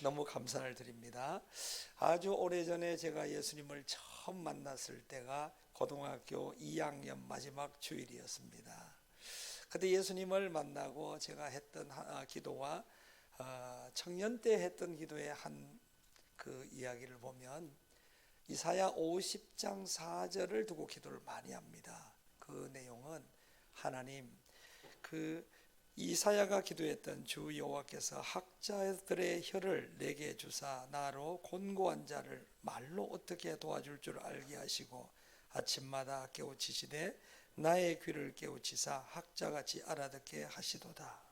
너무 감사를 드립니다. 아주 오래전에 제가 예수님을 처음 만났을 때가 고등학교 2학년 마지막 주일이었습니다. 그때 예수님을 만나고 제가 했던 기도와 청년 때 했던 기도의 한 그 이야기를 보면 이사야 50장 4절을 두고 기도를 많이 합니다. 그 내용은 하나님, 그 이사야가 기도했던 주 여호와께서 학자들의 혀를 내게 주사 나로 곤고한 자를 말로 어떻게 도와줄 줄 알게 하시고 아침마다 깨우치시되 나의 귀를 깨우치사 학자같이 알아듣게 하시도다.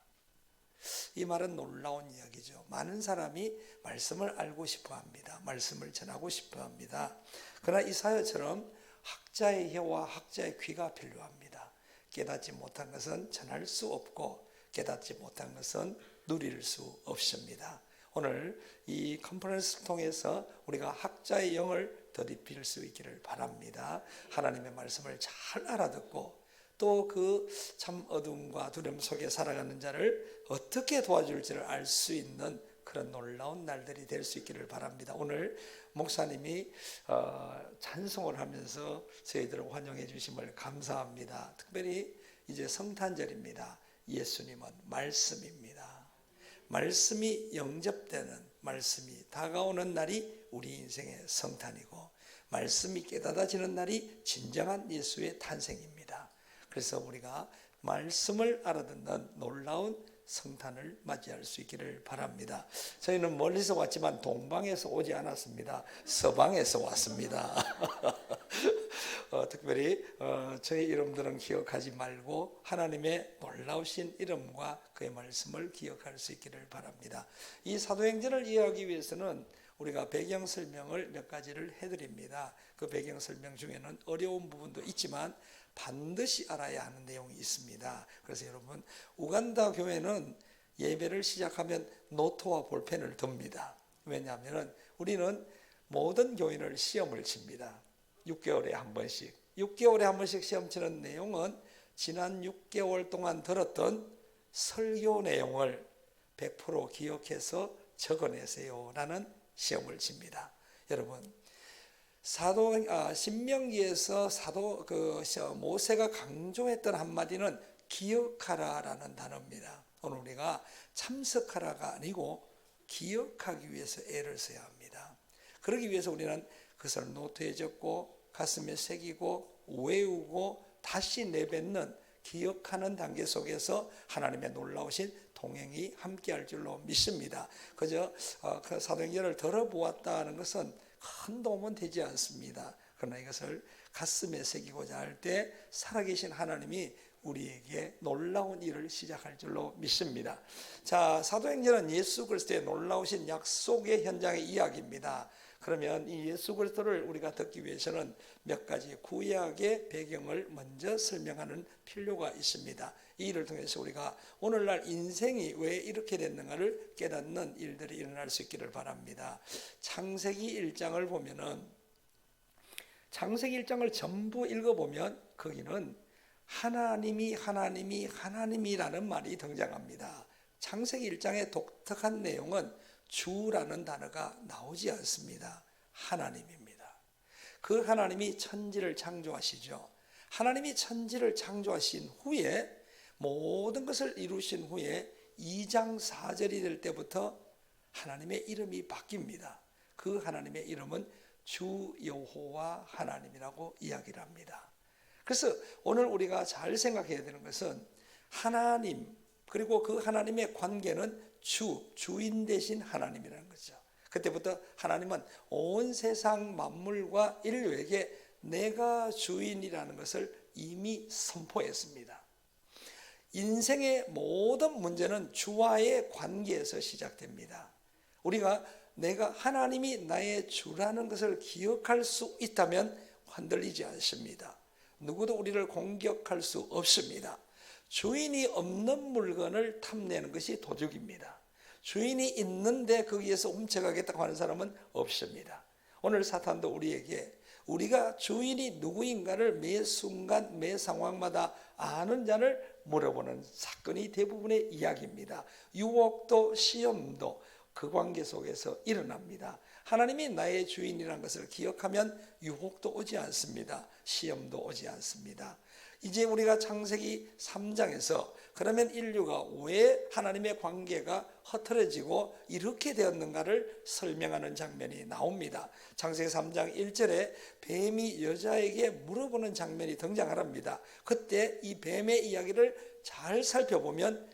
이 말은 놀라운 이야기죠. 많은 사람이 말씀을 알고 싶어 합니다. 말씀을 전하고 싶어 합니다. 그러나 이사야처럼 학자의 혀와 학자의 귀가 필요합니다. 깨닫지 못한 것은 전할 수 없고 깨닫지 못한 것은 누릴 수 없습니다. 오늘 이 컨퍼런스를 통해서 우리가 학자의 영을 더딥힐 수 있기를 바랍니다. 하나님의 말씀을 잘 알아듣고 또 그 참 어둠과 두려움 속에 살아가는 자를 어떻게 도와줄지를 알 수 있는 그런 놀라운 날들이 될 수 있기를 바랍니다. 오늘 목사님이 찬송을 하면서 저희들을 환영해 주심을 감사합니다. 특별히 이제 성탄절입니다. 예수님은 말씀입니다. 말씀이 영접되는, 말씀이 다가오는 날이 우리 인생의 성탄이고 말씀이 깨닫아지는 날이 진정한 예수의 탄생입니다. 그래서 우리가 말씀을 알아듣는 놀라운 성탄을 맞이할 수 있기를 바랍니다. 저희는 멀리서 왔지만 동방에서 오지 않았습니다. 서방에서 왔습니다. 특별히 저희 이름들은 기억하지 말고 하나님의 놀라우신 이름과 그의 말씀을 기억할 수 있기를 바랍니다. 이 사도행전을 이해하기 위해서는 우리가 배경 설명을 몇 가지를 해드립니다. 그 배경 설명 중에는 어려운 부분도 있지만 반드시 알아야 하는 내용이 있습니다. 그래서 여러분, 우간다 교회는 예배를 시작하면 노트와 볼펜을 듭니다. 왜냐하면 우리는 모든 교인을 시험을 칩니다. 6개월에 한 번씩. 6개월에 한 번씩 시험 치는 내용은 지난 6개월 동안 들었던 설교 내용을 100% 기억해서 적어내세요 라는 시험을 칩니다. 여러분, 신명기에서 모세가 강조했던 한마디는 기억하라라는 단어입니다. 오늘 우리가 참석하라가 아니고 기억하기 위해서 애를 써야 합니다. 그러기 위해서 우리는 그것을 노트에 적고 가슴에 새기고 외우고 다시 내뱉는 기억하는 단계 속에서 하나님의 놀라우신 동행이 함께할 줄로 믿습니다. 그저 그 사도행전을 들어보았다는 것은 큰 도움은 되지 않습니다. 그러나 이것을 가슴에 새기고자 할 때 살아계신 하나님이 우리에게 놀라운 일을 시작할 줄로 믿습니다. 자, 사도행전은 예수 그리스도의 놀라우신 약속의 현장의 이야기입니다. 그러면 이 예수 그리스도를 우리가 듣기 위해서는 몇 가지 구약의 배경을 먼저 설명하는 필요가 있습니다. 이 일을 통해서 우리가 오늘날 인생이 왜 이렇게 됐는가를 깨닫는 일들이 일어날 수 있기를 바랍니다. 창세기 1장을 보면은, 창세기 1장을 전부 읽어보면 거기는 하나님이라는 말이 등장합니다. 창세기 1장의 독특한 내용은 주라는 단어가 나오지 않습니다. 하나님입니다. 그 하나님이 천지를 창조하시죠. 하나님이 천지를 창조하신 후에 모든 것을 이루신 후에 2장 4절이 될 때부터 하나님의 이름이 바뀝니다. 그 하나님의 이름은 주 여호와 하나님이라고 이야기를 합니다. 그래서 오늘 우리가 잘 생각해야 되는 것은 하나님, 그리고 그 하나님의 관계는 주인 되신 하나님이라는 거죠. 그때부터 하나님은 온 세상 만물과 인류에게 내가 주인이라는 것을 이미 선포했습니다. 인생의 모든 문제는 주와의 관계에서 시작됩니다. 우리가 하나님이 나의 주라는 것을 기억할 수 있다면 흔들리지 않습니다. 누구도 우리를 공격할 수 없습니다. 주인이 없는 물건을 탐내는 것이 도둑입니다. 주인이 있는데 거기에서 훔쳐가겠다고 하는 사람은 없습니다. 오늘 사탄도 우리에게 우리가 주인이 누구인가를 매 순간 매 상황마다 아는 자를 물어보는 사건이 대부분의 이야기입니다. 유혹도 시험도 그 관계 속에서 일어납니다. 하나님이 나의 주인이라는 것을 기억하면 유혹도 오지 않습니다. 시험도 오지 않습니다. 이제 우리가 창세기 3장에서 그러면 인류가 왜 하나님의 관계가 흐트러지고 이렇게 되었는가를 설명하는 장면이 나옵니다. 창세기 3장 1절에 뱀이 여자에게 물어보는 장면이 등장합니다. 그때 이 뱀의 이야기를 잘 살펴보면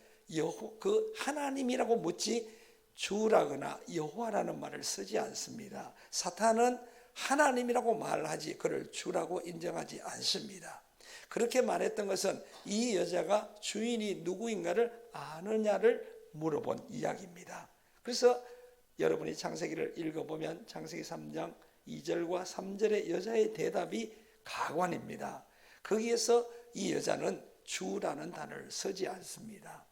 그 하나님이라고 묻지 주라거나 여호와라는 말을 쓰지 않습니다. 사탄은 하나님이라고 말하지 그를 주라고 인정하지 않습니다. 그렇게 말했던 것은 이 여자가 주인이 누구인가를 아느냐를 물어본 이야기입니다. 그래서 여러분이 창세기를 읽어보면 창세기 3장 2절과 3절의 여자의 대답이 가관입니다. 거기에서 이 여자는 주라는 단어를 쓰지 않습니다.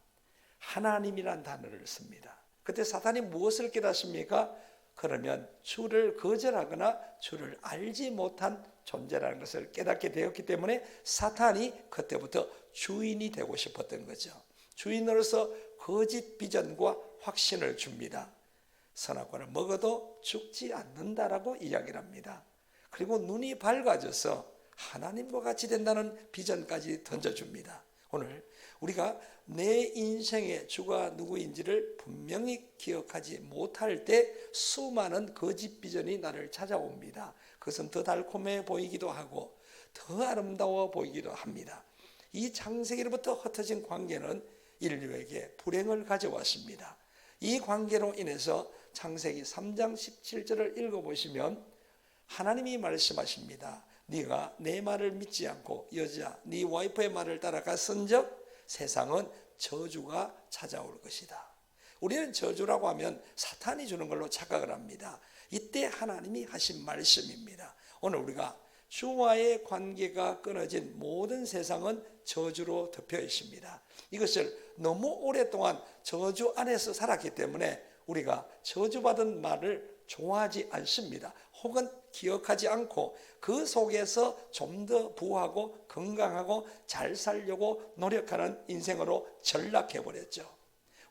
하나님이란 단어를 씁니다. 그때 사탄이 무엇을 깨닫습니까? 그러면 주를 거절하거나 주를 알지 못한 존재라는 것을 깨닫게 되었기 때문에 사탄이 그때부터 주인이 되고 싶었던 거죠. 주인으로서 거짓 비전과 확신을 줍니다. 선악과를 먹어도 죽지 않는다라고 이야기를 합니다. 그리고 눈이 밝아져서 하나님과 같이 된다는 비전까지 던져줍니다. 오늘 우리가 내 인생의 주가 누구인지를 분명히 기억하지 못할 때 수많은 거짓 비전이 나를 찾아옵니다. 그것은 더 달콤해 보이기도 하고 더 아름다워 보이기도 합니다. 이 창세기로부터 흩어진 관계는 인류에게 불행을 가져왔습니다. 이 관계로 인해서 창세기 3장 17절을 읽어보시면 하나님이 말씀하십니다. 네가 내 말을 믿지 않고 여자 네 와이프의 말을 따라갔은즉 세상은 저주가 찾아올 것이다. 우리는 저주라고 하면 사탄이 주는 걸로 착각을 합니다. 이때 하나님이 하신 말씀입니다. 오늘 우리가 주와의 관계가 끊어진 모든 세상은 저주로 덮여 있습니다. 이것을 너무 오랫동안 저주 안에서 살았기 때문에 우리가 저주받은 말을 좋아하지 않습니다. 혹은 기억하지 않고 그 속에서 좀 더 부하고 건강하고 잘 살려고 노력하는 인생으로 전락해버렸죠.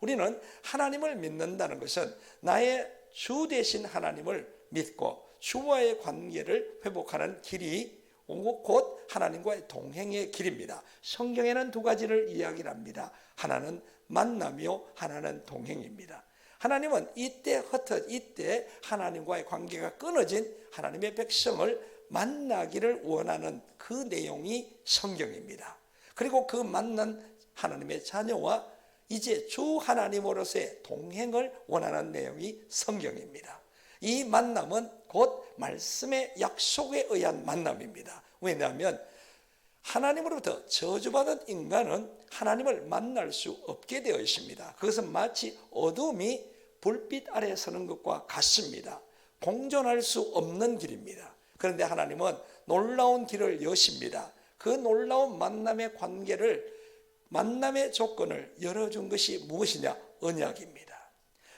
우리는 하나님을 믿는다는 것은 나의 주 되신 하나님을 믿고 주와의 관계를 회복하는 길이 곧 하나님과의 동행의 길입니다. 성경에는 두 가지를 이야기합니다. 하나는 만남이요 하나는 동행입니다. 하나님은 이때 하나님과의 관계가 끊어진 하나님의 백성을 만나기를 원하는 그 내용이 성경입니다. 그리고 그 만난 하나님의 자녀와 이제 주 하나님으로서의 동행을 원하는 내용이 성경입니다. 이 만남은 곧 말씀의 약속에 의한 만남입니다. 왜냐하면 하나님으로부터 저주받은 인간은 하나님을 만날 수 없게 되어 있습니다. 그것은 마치 어둠이 불빛 아래 서는 것과 같습니다. 공존할 수 없는 길입니다. 그런데 하나님은 놀라운 길을 여십니다. 그 놀라운 만남의 만남의 조건을 열어준 것이 무엇이냐? 언약입니다.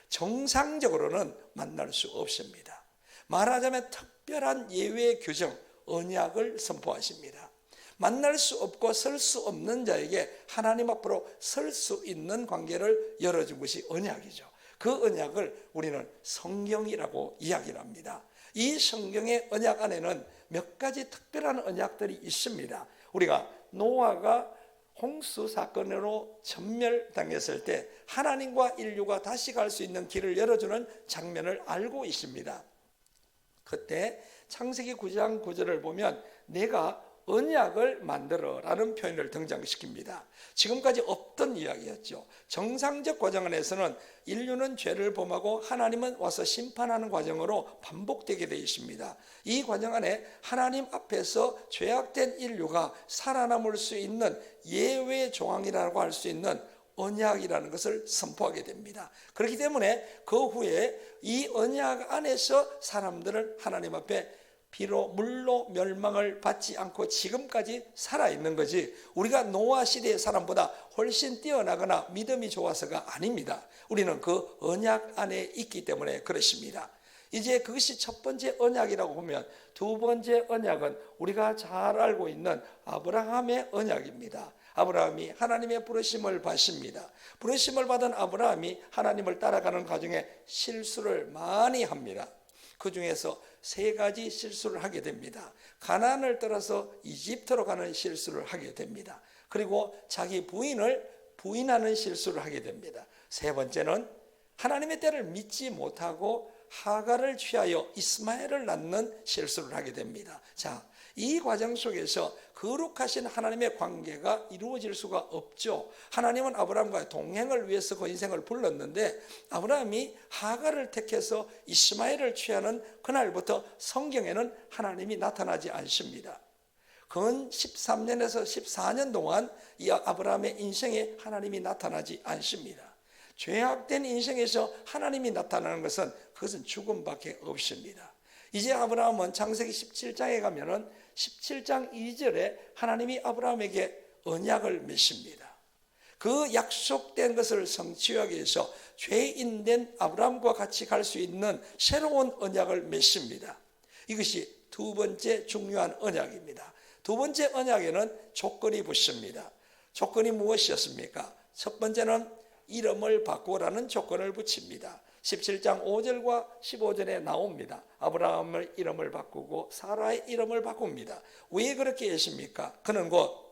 정상적으로는 만날 수 없습니다. 말하자면 특별한 예외 규정, 언약을 선포하십니다. 만날 수 없고 설 수 없는 자에게 하나님 앞으로 설 수 있는 관계를 열어준 것이 언약이죠. 그 언약을 우리는 성경이라고 이야기를 합니다. 이 성경의 언약 안에는 몇 가지 특별한 언약들이 있습니다. 우리가 노아가 홍수 사건으로 전멸당했을 때 하나님과 인류가 다시 갈 수 있는 길을 열어주는 장면을 알고 있습니다. 그때 창세기 9장 9절을 보면 내가 언약을 만들어라는 표현을 등장시킵니다. 지금까지 없던 이야기였죠. 정상적 과정 안에서는 인류는 죄를 범하고 하나님은 와서 심판하는 과정으로 반복되게 되어 있습니다. 이 과정 안에 하나님 앞에서 죄악된 인류가 살아남을 수 있는 예외 조항이라고 할 수 있는 언약이라는 것을 선포하게 됩니다. 그렇기 때문에 그 후에 이 언약 안에서 사람들은 하나님 앞에 비록 물로 멸망을 받지 않고 지금까지 살아있는 거지 우리가 노아 시대의 사람보다 훨씬 뛰어나거나 믿음이 좋아서가 아닙니다. 우리는 그 언약 안에 있기 때문에 그렇습니다. 이제 그것이 첫 번째 언약이라고 보면 두 번째 언약은 우리가 잘 알고 있는 아브라함의 언약입니다. 아브라함이 하나님의 부르심을 받습니다. 부르심을 받은 아브라함이 하나님을 따라가는 과정에 실수를 많이 합니다. 그 중에서 3가지 실수를 하게 됩니다. 가나안을 떠나서 이집트로 가는 실수를 하게 됩니다. 그리고 자기 부인을 부인하는 실수를 하게 됩니다. 3번째는 하나님의 때를 믿지 못하고 하갈을 취하여 이스마엘을 낳는 실수를 하게 됩니다. 자, 이 과정 속에서 거룩하신 하나님의 관계가 이루어질 수가 없죠. 하나님은 아브라함과의 동행을 위해서 그 인생을 불렀는데 아브라함이 하갈을 택해서 이스마엘을 취하는 그날부터 성경에는 하나님이 나타나지 않습니다. 근 13년에서 14년 동안 이 아브라함의 인생에 하나님이 나타나지 않습니다. 죄악된 인생에서 하나님이 나타나는 그것은 죽음밖에 없습니다. 이제 아브라함은 창세기 17장에 가면은 17장 2절에 하나님이 아브라함에게 언약을 맺습니다. 그 약속된 것을 성취하기 위해서 죄인된 아브라함과 같이 갈 수 있는 새로운 언약을 맺습니다. 이것이 2번째 중요한 언약입니다. 2번째 언약에는 조건이 붙습니다. 조건이 무엇이었습니까? 첫 번째는 이름을 바꾸라는 조건을 붙입니다. 17장 5절과 15절에 나옵니다. 아브라함의 이름을 바꾸고 사라의 이름을 바꿉니다. 왜 그렇게 했습니까? 그는 곧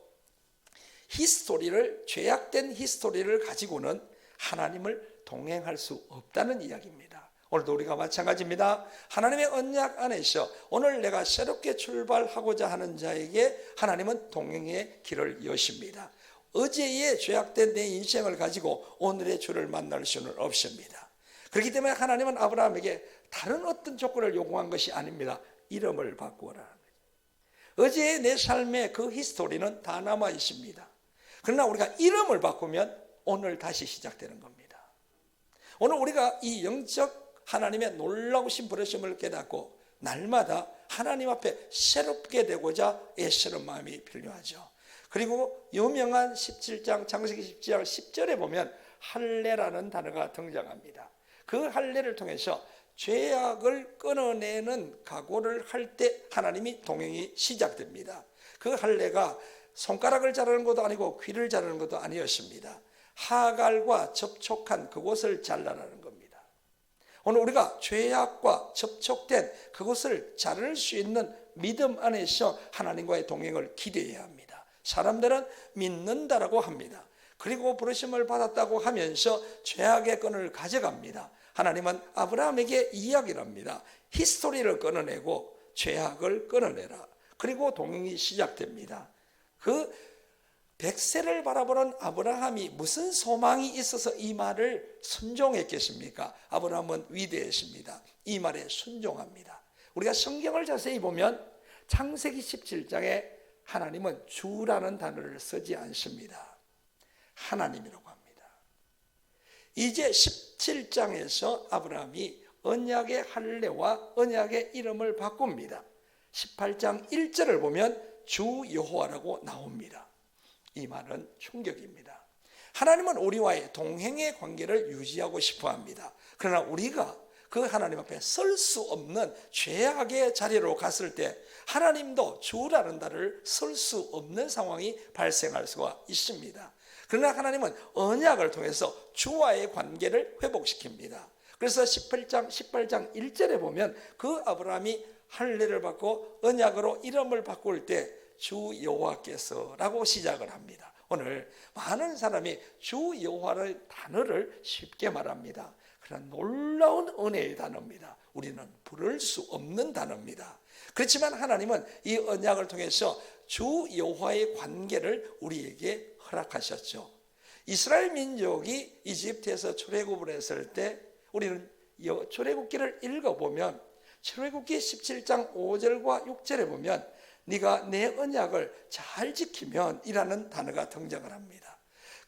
죄악된 히스토리를 가지고는 하나님을 동행할 수 없다는 이야기입니다. 오늘도 우리가 마찬가지입니다. 하나님의 언약 안에서 오늘 내가 새롭게 출발하고자 하는 자에게 하나님은 동행의 길을 여십니다. 어제의 죄악된 내 인생을 가지고 오늘의 주를 만날 수는 없습니다. 그렇기 때문에 하나님은 아브라함에게 다른 어떤 조건을 요구한 것이 아닙니다. 이름을 바꾸어라. 어제의 내 삶의 그 히스토리는 다 남아 있습니다. 그러나 우리가 이름을 바꾸면 오늘 다시 시작되는 겁니다. 오늘 우리가 이 영적 하나님의 놀라우신 부르심을 깨닫고 날마다 하나님 앞에 새롭게 되고자 애쓰는 마음이 필요하죠. 그리고 유명한 17장 창세기 17장 10절에 보면 할례라는 단어가 등장합니다. 그 할례를 통해서 죄악을 끊어내는 각오를 할 때 하나님이 동행이 시작됩니다. 그 할례가 손가락을 자르는 것도 아니고 귀를 자르는 것도 아니었습니다. 하갈과 접촉한 그곳을 잘라라는 겁니다. 오늘 우리가 죄악과 접촉된 그곳을 자를 수 있는 믿음 안에서 하나님과의 동행을 기대해야 합니다. 사람들은 믿는다라고 합니다. 그리고 부르심을 받았다고 하면서 죄악의 끈을 가져갑니다. 하나님은 아브라함에게 이야기를 합니다. 히스토리를 끊어내고 죄악을 끊어내라. 그리고 동행이 시작됩니다. 그 백세를 바라보는 아브라함이 무슨 소망이 있어서 이 말을 순종했겠습니까? 아브라함은 위대했습니다. 이 말에 순종합니다. 우리가 성경을 자세히 보면 창세기 17장에 하나님은 주라는 단어를 쓰지 않습니다. 하나님이라고 합니다. 이제 17장에서 아브라함이 언약의 할례와 언약의 이름을 바꿉니다. 18장 1절을 보면 주 여호와라고 나옵니다. 이 말은 충격입니다. 하나님은 우리와의 동행의 관계를 유지하고 싶어 합니다. 그러나 우리가 그 하나님 앞에 설 수 없는 죄악의 자리로 갔을 때 하나님도 주라는 단어를 쓸 수 없는 상황이 발생할 수가 있습니다. 그러나 하나님은 언약을 통해서 주와의 관계를 회복시킵니다. 그래서 18장 1절에 보면 그 아브라함이 할례를 받고 언약으로 이름을 바꿀 때 주 여호와께서라고 시작을 합니다. 오늘 많은 사람이 주 여호와의 단어를 쉽게 말합니다. 그러나 놀라운 은혜의 단어입니다. 우리는 부를 수 없는 단어입니다. 그렇지만 하나님은 이 언약을 통해서 주 여호와의 관계를 우리에게 허락하셨죠. 이스라엘 민족이 이집트에서 출애굽을 했을 때 우리는 출애굽기를 읽어보면 출애굽기 17장 5절과 6절에 보면 네가 내 언약을 잘 지키면 이라는 단어가 등장을 합니다.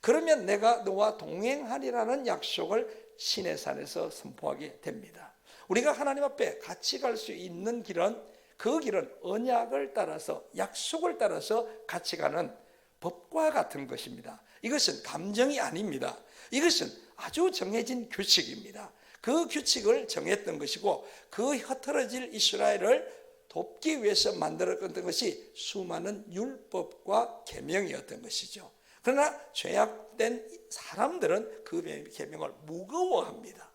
그러면 내가 너와 동행하리라는 약속을 시내산에서 선포하게 됩니다. 우리가 하나님 앞에 같이 갈 수 있는 길은 그 길은 언약을 따라서 약속을 따라서 같이 가는 법과 같은 것입니다. 이것은 감정이 아닙니다. 이것은 아주 정해진 규칙입니다. 그 규칙을 정했던 것이고 그 흩어질 이스라엘을 돕기 위해서 만들었던 것이 수많은 율법과 계명이었던 것이죠. 그러나 죄악된 사람들은 그 계명을 무거워합니다.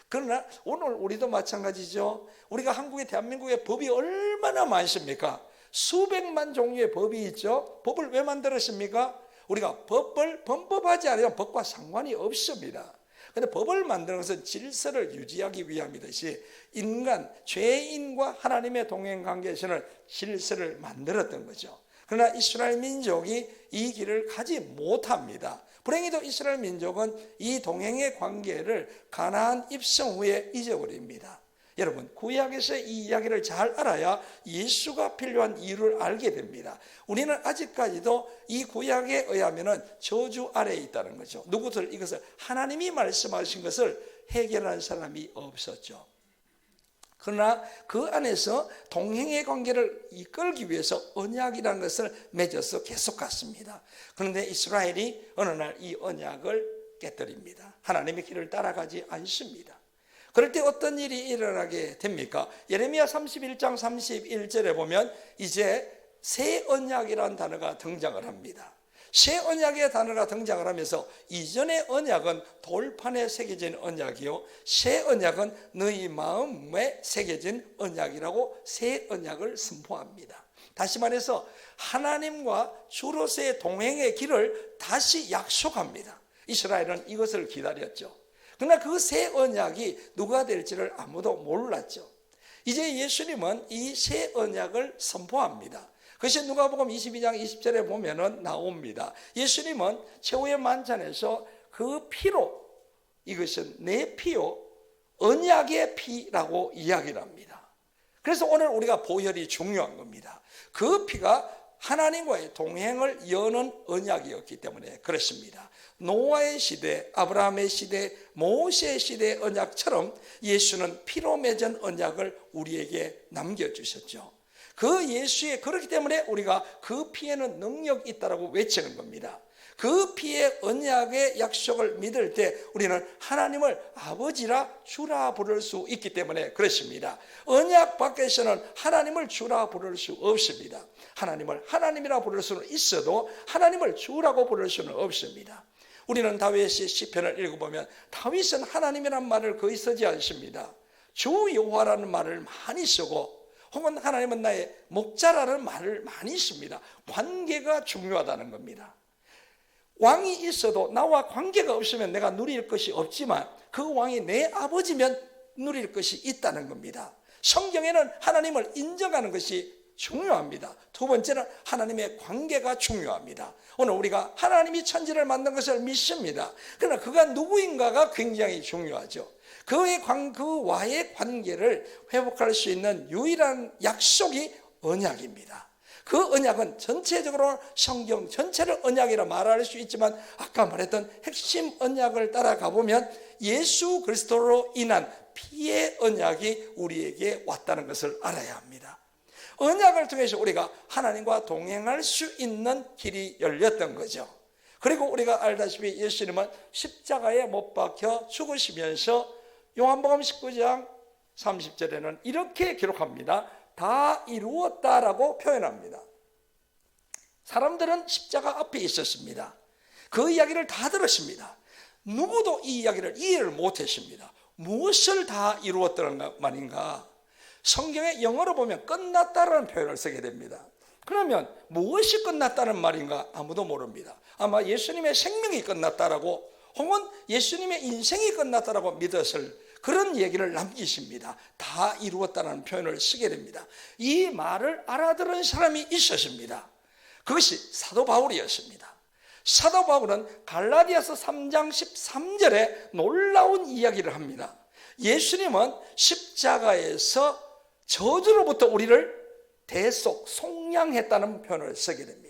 그러나 오늘 우리도 마찬가지죠. 우리가 한국의 대한민국의 법이 얼마나 많습니까? 수백만 종류의 법이 있죠. 법을 왜 만들었습니까? 우리가 법을 범법하지 않으면 법과 상관이 없습니다. 그런데 법을 만드는 것은 질서를 유지하기 위함이듯이 인간, 죄인과 하나님의 동행관계에서는 질서를 만들었던 거죠. 그러나 이스라엘 민족이 이 길을 가지 못합니다. 불행히도 이스라엘 민족은 이 동행의 관계를 가나안 입성 후에 잊어버립니다. 여러분, 구약에서 이 이야기를 잘 알아야 예수가 필요한 이유를 알게 됩니다. 우리는 아직까지도 이 구약에 의하면 저주 아래에 있다는 거죠. 누구들 이것을 하나님이 말씀하신 것을 해결하는 사람이 없었죠. 그러나 그 안에서 동행의 관계를 이끌기 위해서 언약이라는 것을 맺어서 계속 갔습니다. 그런데 이스라엘이 어느 날 이 언약을 깨뜨립니다. 하나님의 길을 따라가지 않습니다. 그럴 때 어떤 일이 일어나게 됩니까? 예레미야 31장 31절에 보면 이제 새 언약이라는 단어가 등장을 합니다. 새 언약의 단어가 등장을 하면서 이전의 언약은 돌판에 새겨진 언약이요, 새 언약은 너희 마음에 새겨진 언약이라고 새 언약을 선포합니다. 다시 말해서 하나님과 주로서의 동행의 길을 다시 약속합니다. 이스라엘은 이것을 기다렸죠. 그러나 그 새 언약이 누가 될지를 아무도 몰랐죠. 이제 예수님은 이 새 언약을 선포합니다. 그것이 누가복음 22장 20절에 보면은 나옵니다. 예수님은 최후의 만찬에서 그 피로, 이것은 내 피요, 언약의 피라고 이야기를 합니다. 그래서 오늘 우리가 보혈이 중요한 겁니다. 그 피가 하나님과의 동행을 여는 언약이었기 때문에 그렇습니다. 노아의 시대, 아브라함의 시대, 모세의 시대의 언약처럼 예수는 피로 맺은 언약을 우리에게 남겨주셨죠. 그 예수의, 그렇기 때문에 우리가 그 피에는 능력이 있다고 외치는 겁니다. 그 피의 언약의 약속을 믿을 때 우리는 하나님을 아버지라 주라 부를 수 있기 때문에 그렇습니다. 언약 밖에서는 하나님을 주라 부를 수 없습니다. 하나님을 하나님이라 부를 수는 있어도 하나님을 주라고 부를 수는 없습니다. 우리는 다윗의 시편을 읽어보면 다윗은 하나님이란 말을 거의 쓰지 않습니다. 주 여호와라는 말을 많이 쓰고, 혹은 하나님은 나의 목자라는 말을 많이 씁니다. 관계가 중요하다는 겁니다. 왕이 있어도 나와 관계가 없으면 내가 누릴 것이 없지만 그 왕이 내 아버지면 누릴 것이 있다는 겁니다. 성경에는 하나님을 인정하는 것이 중요합니다. 두 번째는 하나님의 관계가 중요합니다. 오늘 우리가 하나님이 천지를 만든 것을 믿습니다. 그러나 그가 누구인가가 굉장히 중요하죠. 그와의 관계를 회복할 수 있는 유일한 약속이 언약입니다. 그 언약은 전체적으로 성경 전체를 언약이라 말할 수 있지만 아까 말했던 핵심 언약을 따라가 보면 예수 그리스도로 인한 피의 언약이 우리에게 왔다는 것을 알아야 합니다. 언약을 통해서 우리가 하나님과 동행할 수 있는 길이 열렸던 거죠. 그리고 우리가 알다시피 예수님은 십자가에 못 박혀 죽으시면서 요한복음 19장 30절에는 이렇게 기록합니다. 다 이루었다라고 표현합니다. 사람들은 십자가 앞에 있었습니다. 그 이야기를 다 들었습니다. 누구도 이 이야기를 이해를 못했습니다. 무엇을 다 이루었다는 말인가? 성경의 영어로 보면 끝났다라는 표현을 쓰게 됩니다. 그러면 무엇이 끝났다는 말인가? 아무도 모릅니다. 아마 예수님의 생명이 끝났다라고, 혹은 예수님의 인생이 끝났다라고 믿었을 그런 얘기를 남기십니다. 다 이루었다는 표현을 쓰게 됩니다. 이 말을 알아들은 사람이 있었습니다. 그것이 사도 바울이었습니다. 사도 바울은 갈라디아서 3장 13절에 놀라운 이야기를 합니다. 예수님은 십자가에서 저주로부터 우리를 대속 속량했다는 표현을 쓰게 됩니다.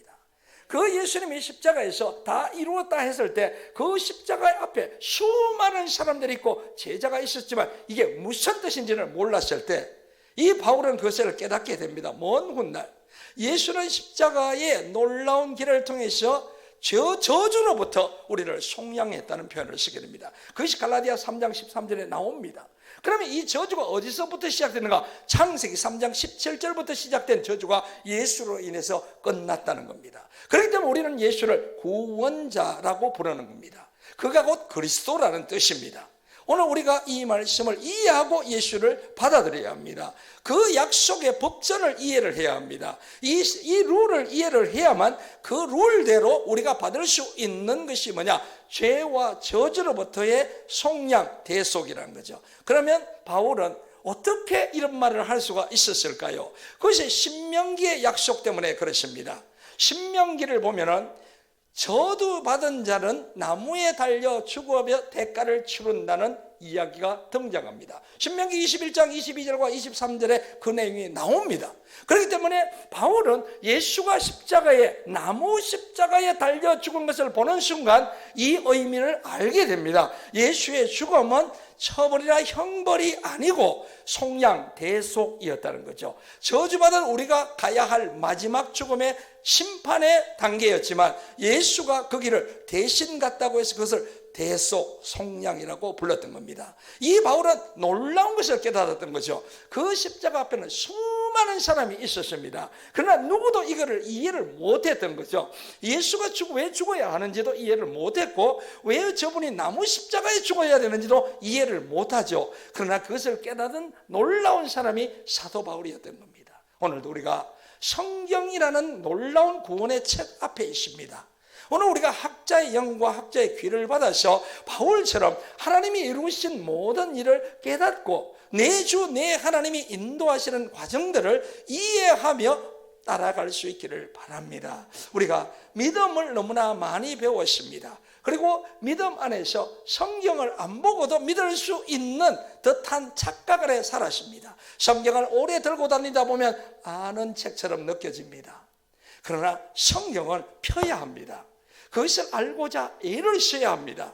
그 예수님이 십자가에서 다 이루었다 했을 때 그 십자가 앞에 수많은 사람들이 있고 제자가 있었지만 이게 무슨 뜻인지를 몰랐을 때 이 바울은 그것을 깨닫게 됩니다. 먼 훗날 예수는 십자가의 놀라운 길을 통해서 저주로부터 우리를 속량했다는 표현을 쓰게 됩니다. 그것이 갈라디아 3장 13절에 나옵니다. 그러면 이 저주가 어디서부터 시작되는가? 창세기 3장 17절부터 시작된 저주가 예수로 인해서 끝났다는 겁니다. 그렇기 때문에 우리는 예수를 구원자라고 부르는 겁니다. 그가 곧 그리스도라는 뜻입니다. 오늘 우리가 이 말씀을 이해하고 예수를 받아들여야 합니다. 그 약속의 법전을 이해를 해야 합니다. 이 룰을 이해를 해야만 그 룰대로 우리가 받을 수 있는 것이 뭐냐? 죄와 저주로부터의 속량, 대속이라는 거죠. 그러면 바울은 어떻게 이런 말을 할 수가 있었을까요? 그것이 신명기의 약속 때문에 그렇습니다. 신명기를 보면은 저주받은 자는 나무에 달려 죽어며 대가를 치른다는 이야기가 등장합니다. 신명기 21장 22절과 23절에 그 내용이 나옵니다. 그렇기 때문에 바울은 예수가 나무 십자가에 달려 죽은 것을 보는 순간 이 의미를 알게 됩니다. 예수의 죽음은 처벌이나 형벌이 아니고 속량, 대속이었다는 거죠. 저주받은 우리가 가야 할 마지막 죽음의 심판의 단계였지만 예수가 그 길을 대신 갔다고 해서 그것을 대속, 속량이라고 불렀던 겁니다. 이 바울은 놀라운 것을 깨달았던 거죠. 그 십자가 앞에는 수많은 사람이 있었습니다. 그러나 누구도 이거를 이해를 못했던 거죠. 예수가 왜 죽어야 하는지도 이해를 못했고 왜 저분이 나무 십자가에 죽어야 되는지도 이해를 못하죠. 그러나 그것을 깨닫은 놀라운 사람이 사도 바울이었던 겁니다. 오늘도 우리가 성경이라는 놀라운 구원의 책 앞에 있습니다. 오늘 우리가 학자의 영과 학자의 귀를 받아서 바울처럼 하나님이 이루신 모든 일을 깨닫고 내 주 내 하나님이 인도하시는 과정들을 이해하며 따라갈 수 있기를 바랍니다. 우리가 믿음을 너무나 많이 배웠습니다. 그리고 믿음 안에서 성경을 안 보고도 믿을 수 있는 듯한 착각 안에 살았습니다. 성경을 오래 들고 다니다 보면 아는 책처럼 느껴집니다. 그러나 성경을 펴야 합니다. 그것을 알고자 애를 써야 합니다.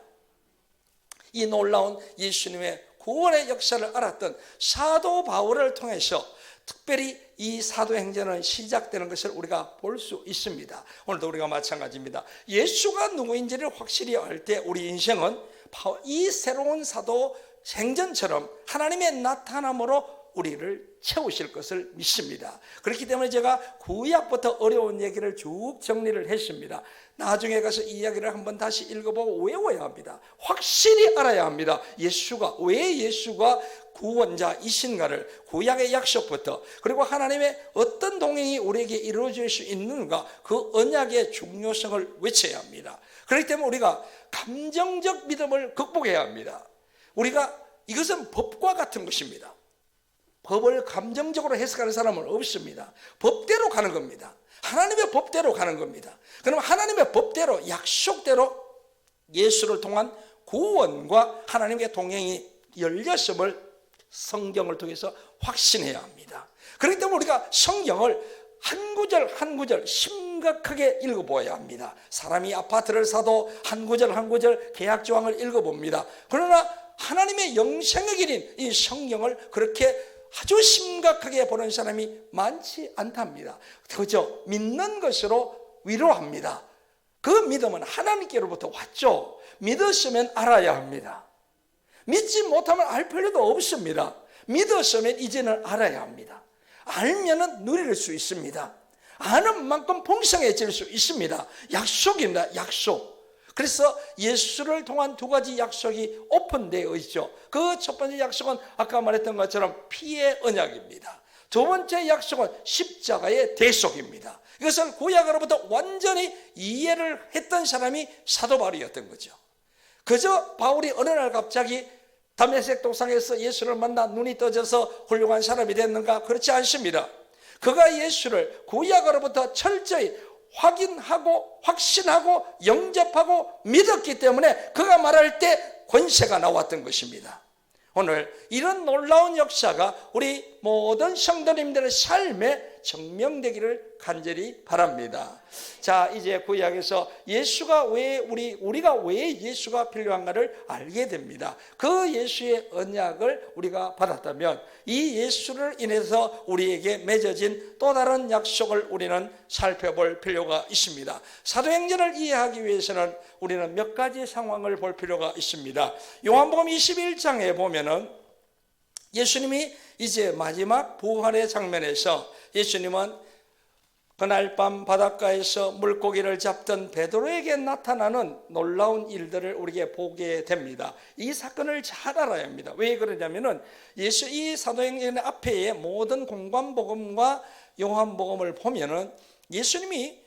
이 놀라운 예수님의 구원의 역사를 알았던 사도 바울을 통해서 특별히 이 사도행전은 시작되는 것을 우리가 볼 수 있습니다. 오늘도 우리가 마찬가지입니다. 예수가 누구인지를 확실히 알 때 우리 인생은 이 새로운 사도행전처럼 하나님의 나타남으로 우리를 채우실 것을 믿습니다. 그렇기 때문에 제가 구약부터 어려운 얘기를 쭉 정리를 했습니다. 나중에 가서 이 이야기를 한번 다시 읽어보고 외워야 합니다. 확실히 알아야 합니다. 왜 예수가 구원자이신가를 구약의 약속부터 그리고 하나님의 어떤 동행이 우리에게 이루어질 수 있는가 그 언약의 중요성을 외쳐야 합니다. 그렇기 때문에 우리가 감정적 믿음을 극복해야 합니다. 이것은 법과 같은 것입니다. 법을 감정적으로 해석하는 사람은 없습니다. 법대로 가는 겁니다. 하나님의 법대로 가는 겁니다. 그럼 하나님의 법대로 약속대로 예수를 통한 구원과 하나님의 동행이 열렸음을 성경을 통해서 확신해야 합니다. 그렇기 때문에 우리가 성경을 한 구절 한 구절 심각하게 읽어보아야 합니다. 사람이 아파트를 사도 한 구절 한 구절 계약조항을 읽어봅니다. 그러나 하나님의 영생의 길인 이 성경을 그렇게 아주 심각하게 보는 사람이 많지 않답니다. 그저 믿는 것으로 위로합니다. 그 믿음은 하나님께로부터 왔죠. 믿었으면 알아야 합니다. 믿지 못하면 알 필요도 없습니다. 믿었으면 이제는 알아야 합니다. 알면은 누릴 수 있습니다. 아는 만큼 풍성해질 수 있습니다. 약속입니다. 약속. 그래서 예수를 통한 두 가지 약속이 오픈되어 있죠. 그 첫 번째 약속은 아까 말했던 것처럼 피의 언약입니다. 두 번째 약속은 십자가의 대속입니다. 이것을 구약으로부터 완전히 이해를 했던 사람이 사도 바울이었던 거죠. 그저 바울이 어느 날 갑자기 다메섹 도상에서 예수를 만나 눈이 떠져서 훌륭한 사람이 됐는가? 그렇지 않습니다. 그가 예수를 구약으로부터 철저히 확인하고 확신하고 영접하고 믿었기 때문에 그가 말할 때 권세가 나왔던 것입니다. 오늘 이런 놀라운 역사가 우리 모든 성도님들의 삶에 증명되기를 간절히 바랍니다. 자, 이제 구약에서 우리가 왜 예수가 필요한가를 알게 됩니다. 그 예수의 언약을 우리가 받았다면 이 예수를 인해서 우리에게 맺어진 또 다른 약속을 우리는 살펴볼 필요가 있습니다. 사도행전을 이해하기 위해서는 우리는 몇 가지 상황을 볼 필요가 있습니다. 요한복음 21장에 보면은 예수님이 이제 마지막 부활의 장면에서 예수님은 그날 밤 바닷가에서 물고기를 잡던 베드로에게 나타나는 놀라운 일들을 우리에게 보게 됩니다. 이 사건을 잘 알아야 합니다. 왜 그러냐면은 이 사도행전 앞에의 모든 공관복음과 요한복음을 보면은 예수님이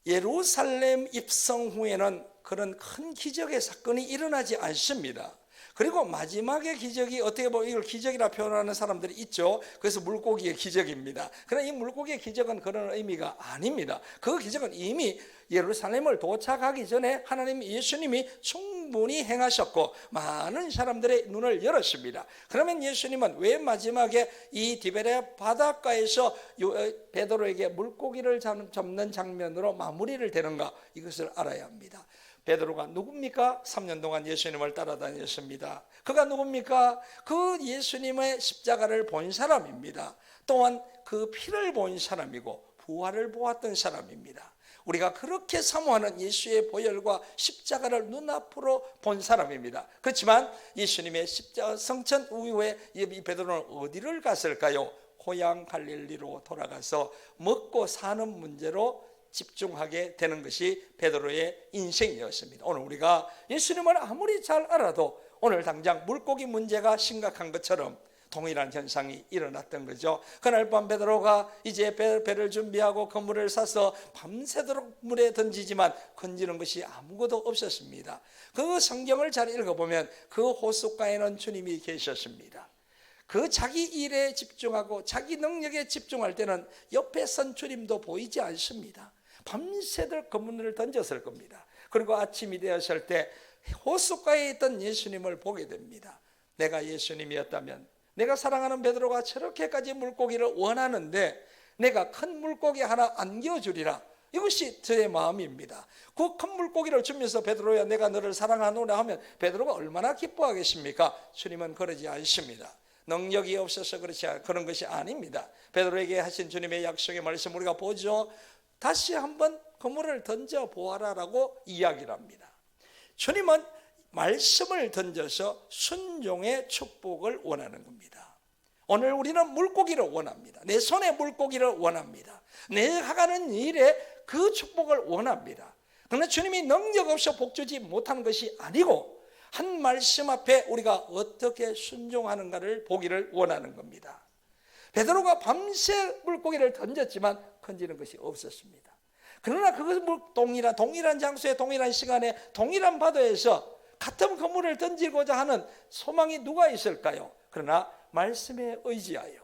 예루살렘 입성 후에는 그런 큰 기적의 사건이 일어나지 않습니다. 그리고 마지막의 기적이 어떻게 보면 이걸 기적이라 표현하는 사람들이 있죠. 그래서 물고기의 기적입니다. 그러나 이 물고기의 기적은 그런 의미가 아닙니다. 그 기적은 이미 예루살렘을 도착하기 전에 하나님 예수님이 충분히 행하셨고 많은 사람들의 눈을 열었습니다. 그러면 예수님은 왜 마지막에 이 디베레아 바닷가에서 베드로에게 물고기를 잡는 장면으로 마무리를 되는가, 이것을 알아야 합니다. 베드로가 누굽니까? 3년 동안 예수님을 따라다녔습니다. 그가 누굽니까? 그 예수님의 십자가를 본 사람입니다. 또한 그 피를 본 사람이고 부활을 보았던 사람입니다. 우리가 그렇게 사모하는 예수의 보혈과 십자가를 눈앞으로 본 사람입니다. 그렇지만 예수님의 십자가 성천 이후에 이 베드로는 어디를 갔을까요? 고향 갈릴리로 돌아가서 먹고 사는 문제로 집중하게 되는 것이 베드로의 인생이었습니다. 오늘 우리가 예수님을 아무리 잘 알아도 오늘 당장 물고기 문제가 심각한 것처럼 동일한 현상이 일어났던 거죠. 그날 밤 베드로가 이제 배를 준비하고 그물을 사서 밤새도록 물에 던지지만 건지는 것이 아무것도 없었습니다. 그 성경을 잘 읽어보면 그 호숫가에는 주님이 계셨습니다. 그 자기 일에 집중하고 자기 능력에 집중할 때는 옆에 선 주님도 보이지 않습니다. 밤새도록 그물을 던졌을 겁니다. 그리고 아침이 되었을 때 호숫가에 있던 예수님을 보게 됩니다. 내가 예수님이었다면, 내가 사랑하는 베드로가 저렇게까지 물고기를 원하는데 내가 큰 물고기 하나 안겨주리라, 이것이 저의 마음입니다. 그 큰 물고기를 주면서 베드로야 내가 너를 사랑하노라 하면 베드로가 얼마나 기뻐하겠습니까? 주님은 그러지 않습니다. 능력이 없어서 그런 것이 아닙니다. 베드로에게 하신 주님의 약속의 말씀 우리가 보죠. 다시 한번 그물을 던져보아라라고 이야기를 합니다. 주님은 말씀을 던져서 순종의 축복을 원하는 겁니다. 오늘 우리는 물고기를 원합니다. 내 손에 물고기를 원합니다. 내가 하는 일에 그 축복을 원합니다. 그러나 주님이 능력 없어 복 주지 못하는 것이 아니고 한 말씀 앞에 우리가 어떻게 순종하는가를 보기를 원하는 겁니다. 베드로가 밤새 물고기를 던졌지만 건지는 것이 없었습니다. 그러나 그것은 동일한 장소에 동일한 시간에 동일한 바다에서 같은 그물을 던지고자 하는 소망이 누가 있을까요? 그러나 말씀에 의지하여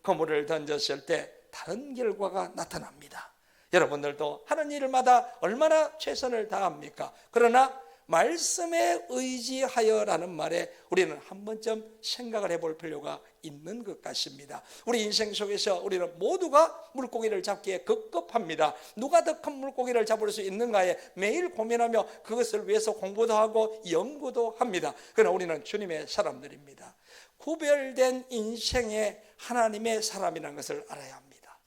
그물을 던졌을 때 다른 결과가 나타납니다. 여러분들도 하는 일마다 얼마나 최선을 다합니까? 그러나 말씀에 의지하여라는 말에 우리는 한 번쯤 생각을 해볼 필요가 있는 것 같습니다. 우리 인생 속에서 우리는 모두가 물고기를 잡기에 급급합니다. 누가 더 큰 물고기를 잡을 수 있는가에 매일 고민하며 그것을 위해서 공부도 하고 연구도 합니다. 그러나 우리는 주님의 사람들입니다. 구별된 인생의 하나님의 사람이라는 것을 알아야 합니다.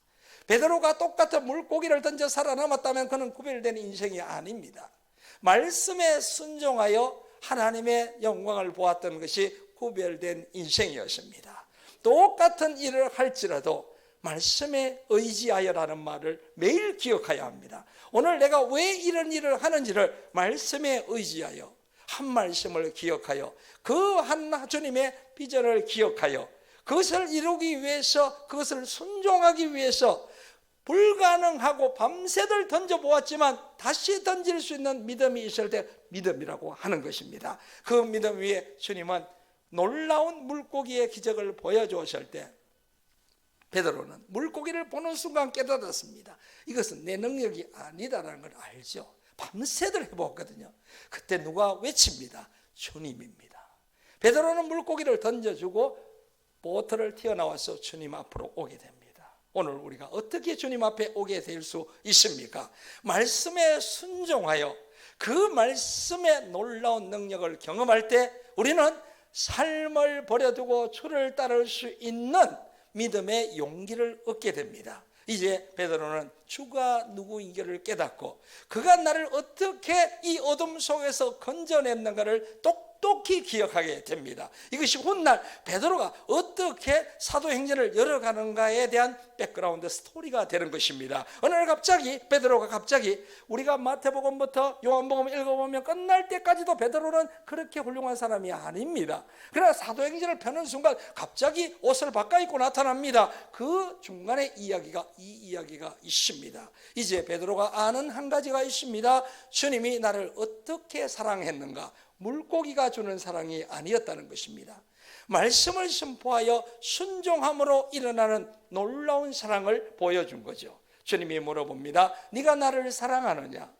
베드로가 똑같은 물고기를 던져 살아남았다면 그는 구별된 인생이 아닙니다. 말씀에 순종하여 하나님의 영광을 보았던 것이 구별된 인생이었습니다. 똑같은 일을 할지라도 말씀에 의지하여라는 말을 매일 기억해야 합니다. 오늘 내가 왜 이런 일을 하는지를 말씀에 의지하여 한 말씀을 기억하여 그 한 주님의 비전을 기억하여 그것을 이루기 위해서 그것을 순종하기 위해서 불가능하고 밤새들 던져보았지만 다시 던질 수 있는 믿음이 있을 때 믿음이라고 하는 것입니다. 그 믿음 위에 주님은 놀라운 물고기의 기적을 보여주었을 때 베드로는 물고기를 보는 순간 깨달았습니다. 이것은 내 능력이 아니다라는 걸 알죠. 밤새들 해보았거든요. 그때 누가 외칩니다. 주님입니다. 베드로는 물고기를 던져주고 보트를 튀어나와서 주님 앞으로 오게 됩니다. 오늘 우리가 어떻게 주님 앞에 오게 될 수 있습니까? 말씀에 순종하여 그 말씀의 놀라운 능력을 경험할 때 우리는 삶을 버려두고 주를 따를 수 있는 믿음의 용기를 얻게 됩니다. 이제 베드로는 주가 누구인지를 깨닫고 그가 나를 어떻게 이 어둠 속에서 건져냈는가를 똑 똑똑히 기억하게 됩니다. 이것이 훗날 베드로가 어떻게 사도행전을 열어가는가에 대한 백그라운드 스토리가 되는 것입니다. 어느 날 베드로가 갑자기 우리가 마태복음부터 요한복음 읽어보면 끝날 때까지도 베드로는 그렇게 훌륭한 사람이 아닙니다. 그러나 사도행전을 펴는 순간 갑자기 옷을 바꿔 입고 나타납니다. 그 중간에 이 이야기가 있습니다. 이제 베드로가 아는 한 가지가 있습니다. 주님이 나를 어떻게 사랑했는가? 물고기가 주는 사랑이 아니었다는 것입니다. 말씀을 선포하여 순종함으로 일어나는 놀라운 사랑을 보여준 거죠. 주님이 물어봅니다. 네가 나를 사랑하느냐?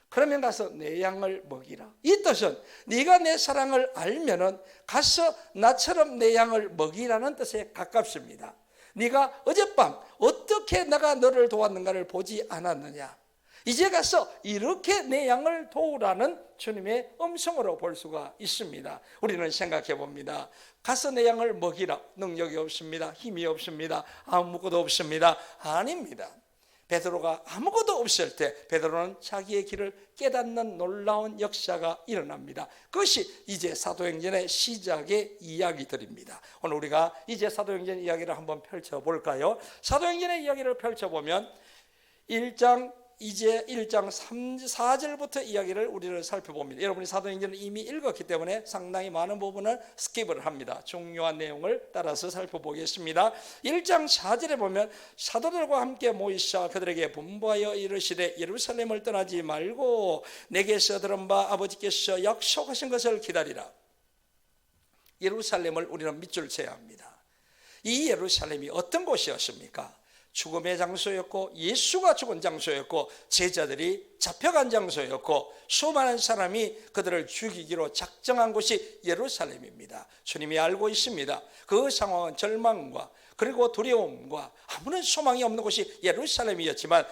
그러면 가서 내 양을 먹이라. 이 뜻은 네가 내 사랑을 알면은 가서 나처럼 내 양을 먹이라는 뜻에 가깝습니다. 네가 어젯밤 어떻게 내가 너를 도왔는가를 보지 않았느냐? 이제 가서 이렇게 내 양을 도우라는 주님의 음성으로 볼 수가 있습니다. 우리는 생각해 봅니다. 가서 내 양을 먹이라. 능력이 없습니다. 힘이 없습니다. 아무것도 없습니다. 아닙니다. 베드로가 아무것도 없을 때 베드로는 자기의 길을 깨닫는 놀라운 역사가 일어납니다. 그것이 이제 사도행전의 시작의 이야기들입니다. 오늘 우리가 이제 사도행전 이야기를 한번 펼쳐볼까요? 사도행전의 이야기를 펼쳐보면 1장 3, 4절부터 이야기를 우리를 살펴봅니다. 여러분이 사도행전을 이미 읽었기 때문에 상당히 많은 부분을 스킵을 합니다. 중요한 내용을 따라서 살펴보겠습니다. 1장 4절에 보면 사도들과 함께 모이사 그들에게 분부하여 이르시되 예루살렘을 떠나지 말고 내게서 들은 바 아버지께서 약속하신 것을 기다리라. 예루살렘을 우리는 밑줄 쳐야 합니다. 이 예루살렘이 어떤 곳이었습니까? 죽음의 장소였고 예수가 죽은 장소였고 제자들이 잡혀간 장소였고 수많은 사람이 그들을 죽이기로 작정한 곳이 예루살렘입니다. 주님이 알고 있습니다. 그 상황은 절망과 그리고 두려움과 아무런 소망이 없는 곳이 예루살렘이었지만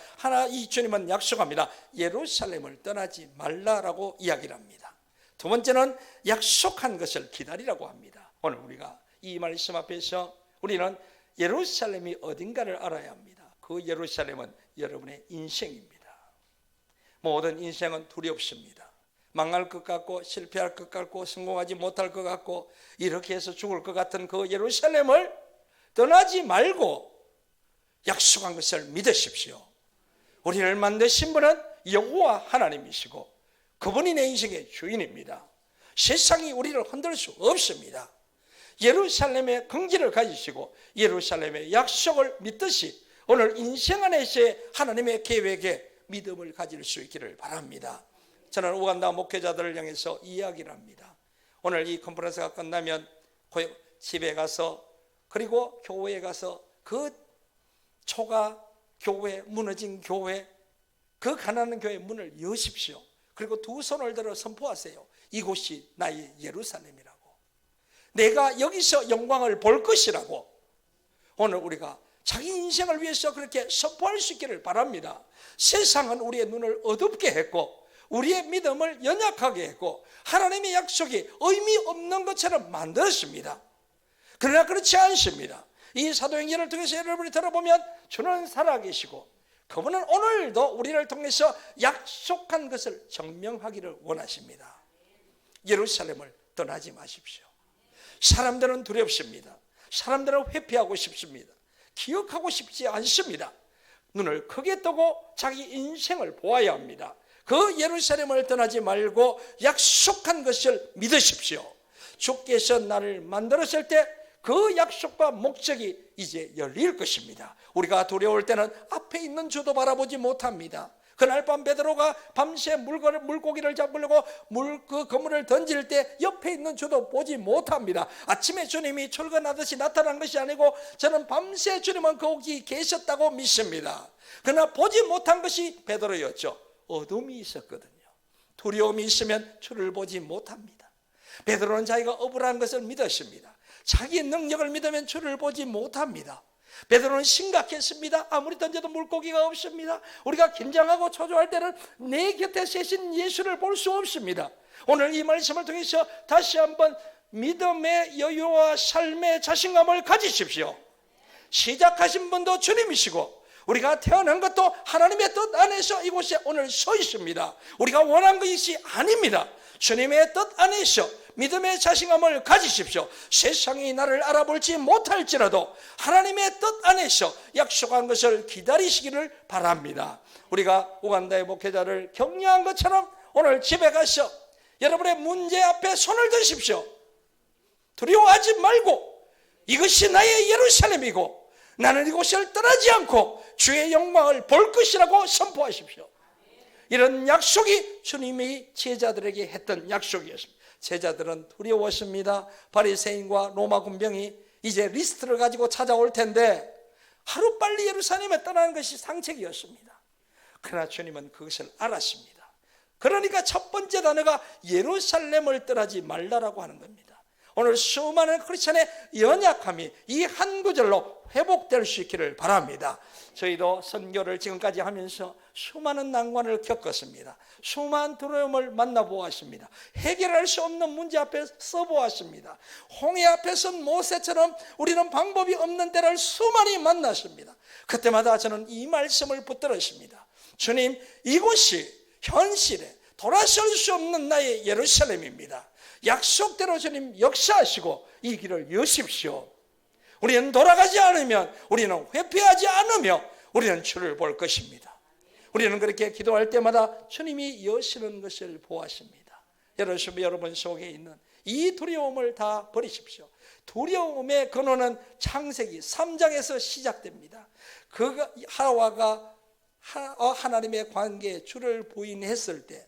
이 주님은 약속합니다. 예루살렘을 떠나지 말라라고 이야기를 합니다. 두 번째는 약속한 것을 기다리라고 합니다. 오늘 우리가 이 말씀 앞에서 우리는 예루살렘이 어딘가를 알아야 합니다. 그 예루살렘은 여러분의 인생입니다. 모든 인생은 두렵습니다. 망할 것 같고 실패할 것 같고 성공하지 못할 것 같고 이렇게 해서 죽을 것 같은 그 예루살렘을 떠나지 말고 약속한 것을 믿으십시오. 우리를 만드신 분은 여호와 하나님이시고 그분이 내 인생의 주인입니다. 세상이 우리를 흔들 수 없습니다. 예루살렘의 긍지를 가지시고 예루살렘의 약속을 믿듯이 오늘 인생 안에서의 하나님의 계획에 믿음을 가질 수 있기를 바랍니다. 저는 우간다 목회자들을 향해서 이야기를 합니다. 오늘 이 컨퍼런스가 끝나면 집에 가서 그리고 교회에 가서 그 초가 교회, 무너진 교회, 그 가난한 교회 문을 여십시오. 그리고 두 손을 들어 선포하세요. 이곳이 나의 예루살렘이라고. 내가 여기서 영광을 볼 것이라고. 오늘 우리가 자기 인생을 위해서 그렇게 선포할 수 있기를 바랍니다. 세상은 우리의 눈을 어둡게 했고 우리의 믿음을 연약하게 했고 하나님의 약속이 의미 없는 것처럼 만들었습니다. 그러나 그렇지 않습니다. 이 사도행전을 통해서 여러분이 들어보면 주는 살아계시고 그분은 오늘도 우리를 통해서 약속한 것을 증명하기를 원하십니다. 예루살렘을 떠나지 마십시오. 사람들은 두렵습니다. 사람들은 회피하고 싶습니다. 기억하고 싶지 않습니다. 눈을 크게 뜨고 자기 인생을 보아야 합니다. 그 예루살렘을 떠나지 말고 약속한 것을 믿으십시오. 주께서 나를 만들었을 때 그 약속과 목적이 이제 열릴 것입니다. 우리가 두려울 때는 앞에 있는 주도 바라보지 못합니다. 그날 밤 베드로가 밤새 물고기를 잡으려고 그 그물을 던질 때 옆에 있는 주도 보지 못합니다. 아침에 주님이 출근하듯이 나타난 것이 아니고 저는 밤새 주님은 거기 계셨다고 믿습니다. 그러나 보지 못한 것이 베드로였죠. 어둠이 있었거든요. 두려움이 있으면 주를 보지 못합니다. 베드로는 자기가 억울한 것을 믿었습니다. 자기의 능력을 믿으면 주를 보지 못합니다. 베드로는 심각했습니다. 아무리 던져도 물고기가 없습니다. 우리가 긴장하고 초조할 때는 내 곁에 세신 예수를 볼 수 없습니다. 오늘 이 말씀을 통해서 다시 한번 믿음의 여유와 삶의 자신감을 가지십시오. 시작하신 분도 주님이시고 우리가 태어난 것도 하나님의 뜻 안에서 이곳에 오늘 서 있습니다. 우리가 원한 것이 아닙니다. 주님의 뜻 안에서 믿음의 자신감을 가지십시오. 세상이 나를 알아볼지 못할지라도 하나님의 뜻 안에서 약속한 것을 기다리시기를 바랍니다. 우리가 우간다의 목회자를 격려한 것처럼 오늘 집에 가서 여러분의 문제 앞에 손을 드십시오. 두려워하지 말고 이것이 나의 예루살렘이고 나는 이곳을 떠나지 않고 주의 영광을 볼 것이라고 선포하십시오. 이런 약속이 주님이 제자들에게 했던 약속이었습니다. 제자들은 두려웠습니다. 바리새인과 로마 군병이 이제 리스트를 가지고 찾아올 텐데 하루빨리 예루살렘에 떠나는 것이 상책이었습니다. 그러나 주님은 그것을 알았습니다. 그러니까 첫 번째 단어가 예루살렘을 떠나지 말라라고 하는 겁니다. 오늘 수많은 크리스천의 연약함이 이 한 구절로 회복될 수 있기를 바랍니다. 저희도 선교를 지금까지 하면서 수많은 난관을 겪었습니다. 수많은 두려움을 만나보았습니다. 해결할 수 없는 문제 앞에 서보았습니다. 홍해 앞에 선 모세처럼 우리는 방법이 없는 때를 수많이 만났습니다. 그때마다 저는 이 말씀을 붙들었습니다. 주님, 이곳이 현실에 돌아설 수 없는 나의 예루살렘입니다. 약속대로 주님 역사하시고 이 길을 여십시오. 우리는 돌아가지 않으면, 우리는 회피하지 않으며 우리는 주를 볼 것입니다. 우리는 그렇게 기도할 때마다 주님이 여시는 것을 보았습니다. 여러분 속에 있는 이 두려움을 다 버리십시오. 두려움의 근원은 창세기 3장에서 시작됩니다. 그 하와가 하나님의 관계에 주를 부인했을 때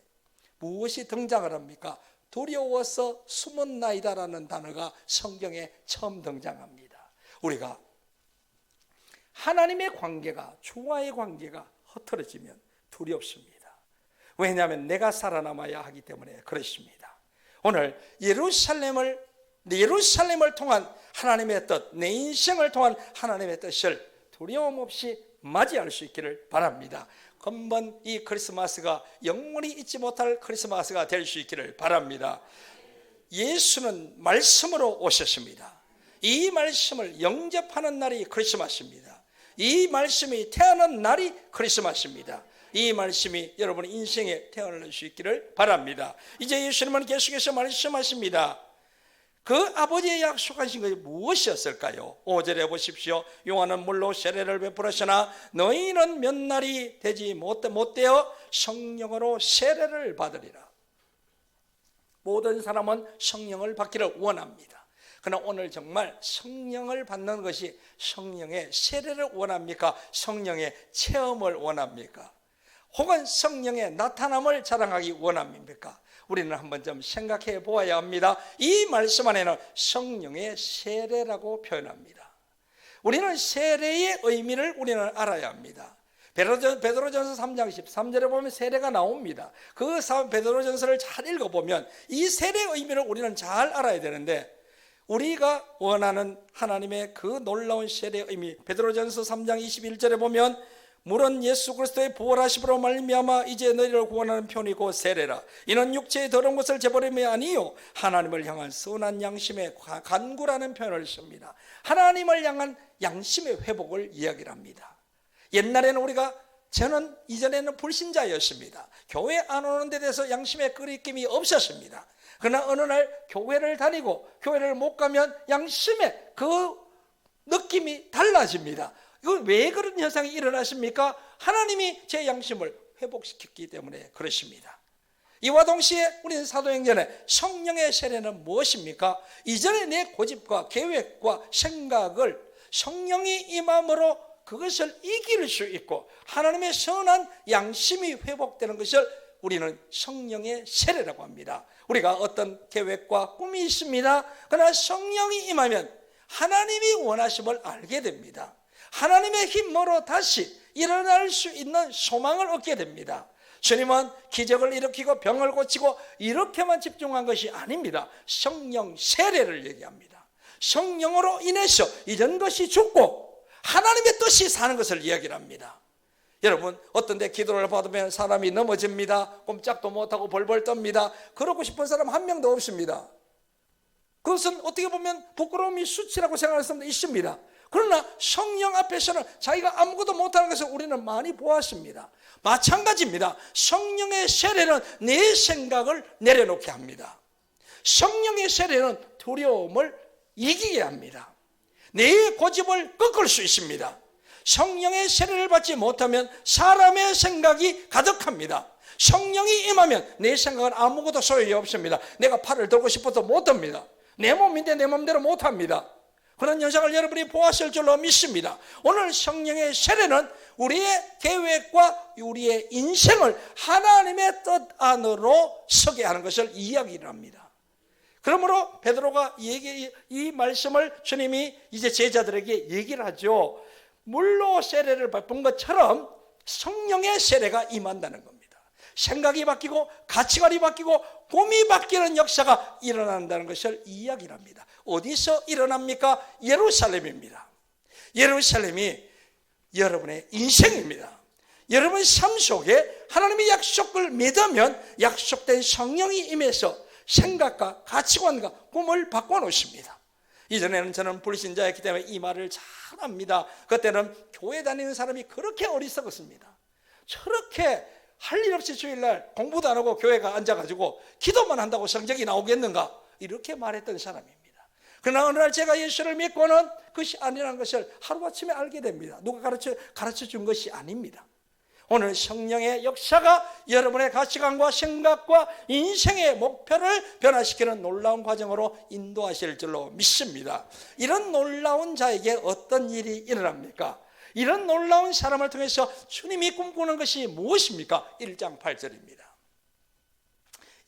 무엇이 등장을 합니까? 두려워서 숨었나이다라는 단어가 성경에 처음 등장합니다. 우리가 하나님의 관계가, 주와의 관계가 흐트러지면 두렵습니다. 왜냐하면 내가 살아남아야 하기 때문에 그렇습니다. 오늘 예루살렘을 통한 하나님의 뜻, 내 인생을 통한 하나님의 뜻을 두려움 없이 맞이할 수 있기를 바랍니다. 금번 이 크리스마스가 영원히 잊지 못할 크리스마스가 될 수 있기를 바랍니다. 예수는 말씀으로 오셨습니다. 이 말씀을 영접하는 날이 크리스마스입니다. 이 말씀이 태어난 날이 크리스마스입니다. 이 말씀이 여러분의 인생에 태어날 수 있기를 바랍니다. 이제 예수님은 계속해서 말씀하십니다. 그 아버지의 약속하신 것이 무엇이었을까요? 5절에 보십시오. 요한은 물로 세례를 베풀었으나 너희는 몇 날이 되지 못되어 성령으로 세례를 받으리라. 모든 사람은 성령을 받기를 원합니다. 그러나 오늘 정말 성령을 받는 것이 성령의 세례를 원합니까? 성령의 체험을 원합니까? 혹은 성령의 나타남을 자랑하기 원합니까? 우리는 한번 좀 생각해 보아야 합니다. 이 말씀 안에는 성령의 세례라고 표현합니다. 우리는 세례의 의미를 우리는 알아야 합니다. 베드로전서 3장 13절에 보면 세례가 나옵니다. 그 베드로전서를 잘 읽어보면 이 세례의 의미를 우리는 잘 알아야 되는데, 우리가 원하는 하나님의 그 놀라운 세례의 의미, 베드로전서 3장 21절에 보면 물은 예수 그리스도의 부활하심으로 말미암아 이제 너희를 구원하는 편이 곧 세례라. 이는 육체의 더러운 것을 제버림이 아니요 하나님을 향한 선한 양심의 간구라는 표현을 씁니다. 하나님을 향한 양심의 회복을 이야기를 합니다. 옛날에는 저는 이전에는 불신자였습니다. 교회 안 오는 데 대해서 양심의 끄리낌이 없었습니다. 그러나 어느 날 교회를 다니고 교회를 못 가면 양심의 그 느낌이 달라집니다. 이거 왜 그런 현상이 일어나십니까? 하나님이 제 양심을 회복시켰기 때문에 그렇습니다. 이와 동시에 우리는 사도행전에 성령의 세례는 무엇입니까? 이전에 내 고집과 계획과 생각을 성령이 임함으로 그것을 이길 수 있고 하나님의 선한 양심이 회복되는 것을 우리는 성령의 세례라고 합니다. 우리가 어떤 계획과 꿈이 있습니다. 그러나 성령이 임하면 하나님이 원하심을 알게 됩니다. 하나님의 힘으로 다시 일어날 수 있는 소망을 얻게 됩니다. 주님은 기적을 일으키고 병을 고치고 이렇게만 집중한 것이 아닙니다. 성령 세례를 얘기합니다. 성령으로 인해서 이전 것이 죽고 하나님의 뜻이 사는 것을 이야기를 합니다. 여러분, 어떤 데 기도를 받으면 사람이 넘어집니다. 꼼짝도 못하고 벌벌 떱니다. 그러고 싶은 사람 한 명도 없습니다. 그것은 어떻게 보면 부끄러움이 수치라고 생각할 수도 있습니다. 그러나 성령 앞에서는 자기가 아무것도 못하는 것을 우리는 많이 보았습니다. 마찬가지입니다. 성령의 세례는 내 생각을 내려놓게 합니다. 성령의 세례는 두려움을 이기게 합니다. 내 고집을 꺾을 수 있습니다. 성령의 세례를 받지 못하면 사람의 생각이 가득합니다. 성령이 임하면 내 생각은 아무것도 소용이 없습니다. 내가 팔을 들고 싶어도 못합니다. 내 몸인데 내 마음대로 못합니다. 그런 현상을 여러분이 보았을 줄로 믿습니다. 오늘 성령의 세례는 우리의 계획과 우리의 인생을 하나님의 뜻 안으로 서게 하는 것을 이야기를 합니다. 그러므로 베드로가 이 말씀을 주님이 이제 제자들에게 얘기를 하죠. 물로 세례를 받은 것처럼 성령의 세례가 임한다는 겁니다. 생각이 바뀌고 가치관이 바뀌고 꿈이 바뀌는 역사가 일어난다는 것을 이야기를 합니다. 어디서 일어납니까? 예루살렘입니다. 예루살렘이 여러분의 인생입니다. 여러분 삶 속에 하나님의 약속을 믿으면 약속된 성령이 임해서 생각과 가치관과 꿈을 바꿔놓습니다. 이전에는 저는 불신자였기 때문에 이 말을 잘 압니다. 그때는 교회 다니는 사람이 그렇게 어리석었습니다. 저렇게 할 일 없이 주일날 공부도 안 하고 교회가 앉아가지고 기도만 한다고 성적이 나오겠는가, 이렇게 말했던 사람입니다. 그러나 어느 날 제가 예수를 믿고는 그것이 아니라는 것을 하루아침에 알게 됩니다. 누가 가르쳐 준 것이 아닙니다. 오늘 성령의 역사가 여러분의 가치관과 생각과 인생의 목표를 변화시키는 놀라운 과정으로 인도하실 줄로 믿습니다. 이런 놀라운 자에게 어떤 일이 일어납니까? 이런 놀라운 사람을 통해서 주님이 꿈꾸는 것이 무엇입니까? 1장 8절입니다.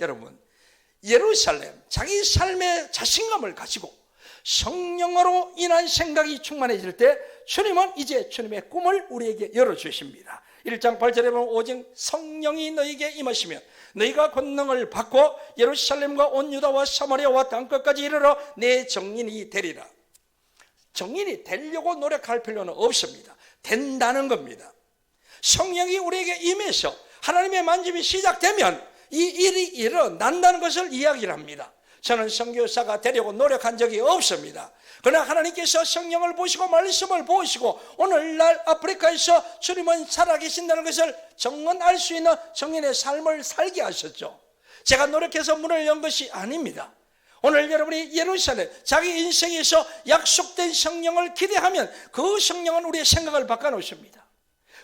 여러분, 예루살렘, 자기 삶의 자신감을 가지고 성령으로 인한 생각이 충만해질 때 주님은 이제 주님의 꿈을 우리에게 열어주십니다. 1장 8절에 보면 오직 성령이 너희에게 임하시면 너희가 권능을 받고 예루살렘과 온 유다와 사마리아와 땅끝까지 이르러 내 증인이 되리라. 증인이 되려고 노력할 필요는 없습니다. 된다는 겁니다. 성령이 우리에게 임해서 하나님의 만짐이 시작되면 이 일이 일어난다는 것을 이야기를 합니다. 저는 선교사가 되려고 노력한 적이 없습니다. 그러나 하나님께서 성령을 보시고 말씀을 보시고 오늘날 아프리카에서 주님은 살아계신다는 것을 증언할 수 있는 증인의 삶을 살게 하셨죠. 제가 노력해서 문을 연 것이 아닙니다. 오늘 여러분이 예루살렘, 자기 인생에서 약속된 성령을 기대하면 그 성령은 우리의 생각을 바꿔놓습니다.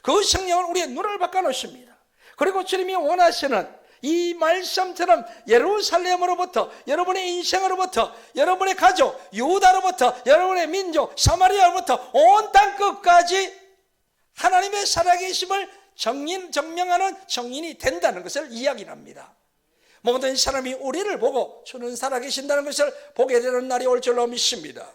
그 성령은 우리의 눈을 바꿔놓습니다. 그리고 주님이 원하시는 이 말씀처럼 예루살렘으로부터, 여러분의 인생으로부터, 여러분의 가족, 유다로부터, 여러분의 민족, 사마리아로부터 온 땅 끝까지 하나님의 살아계심을 증명하는 증인이 된다는 것을 이야기를 합니다. 모든 사람이 우리를 보고 주는 살아계신다는 것을 보게 되는 날이 올 줄로 믿습니다.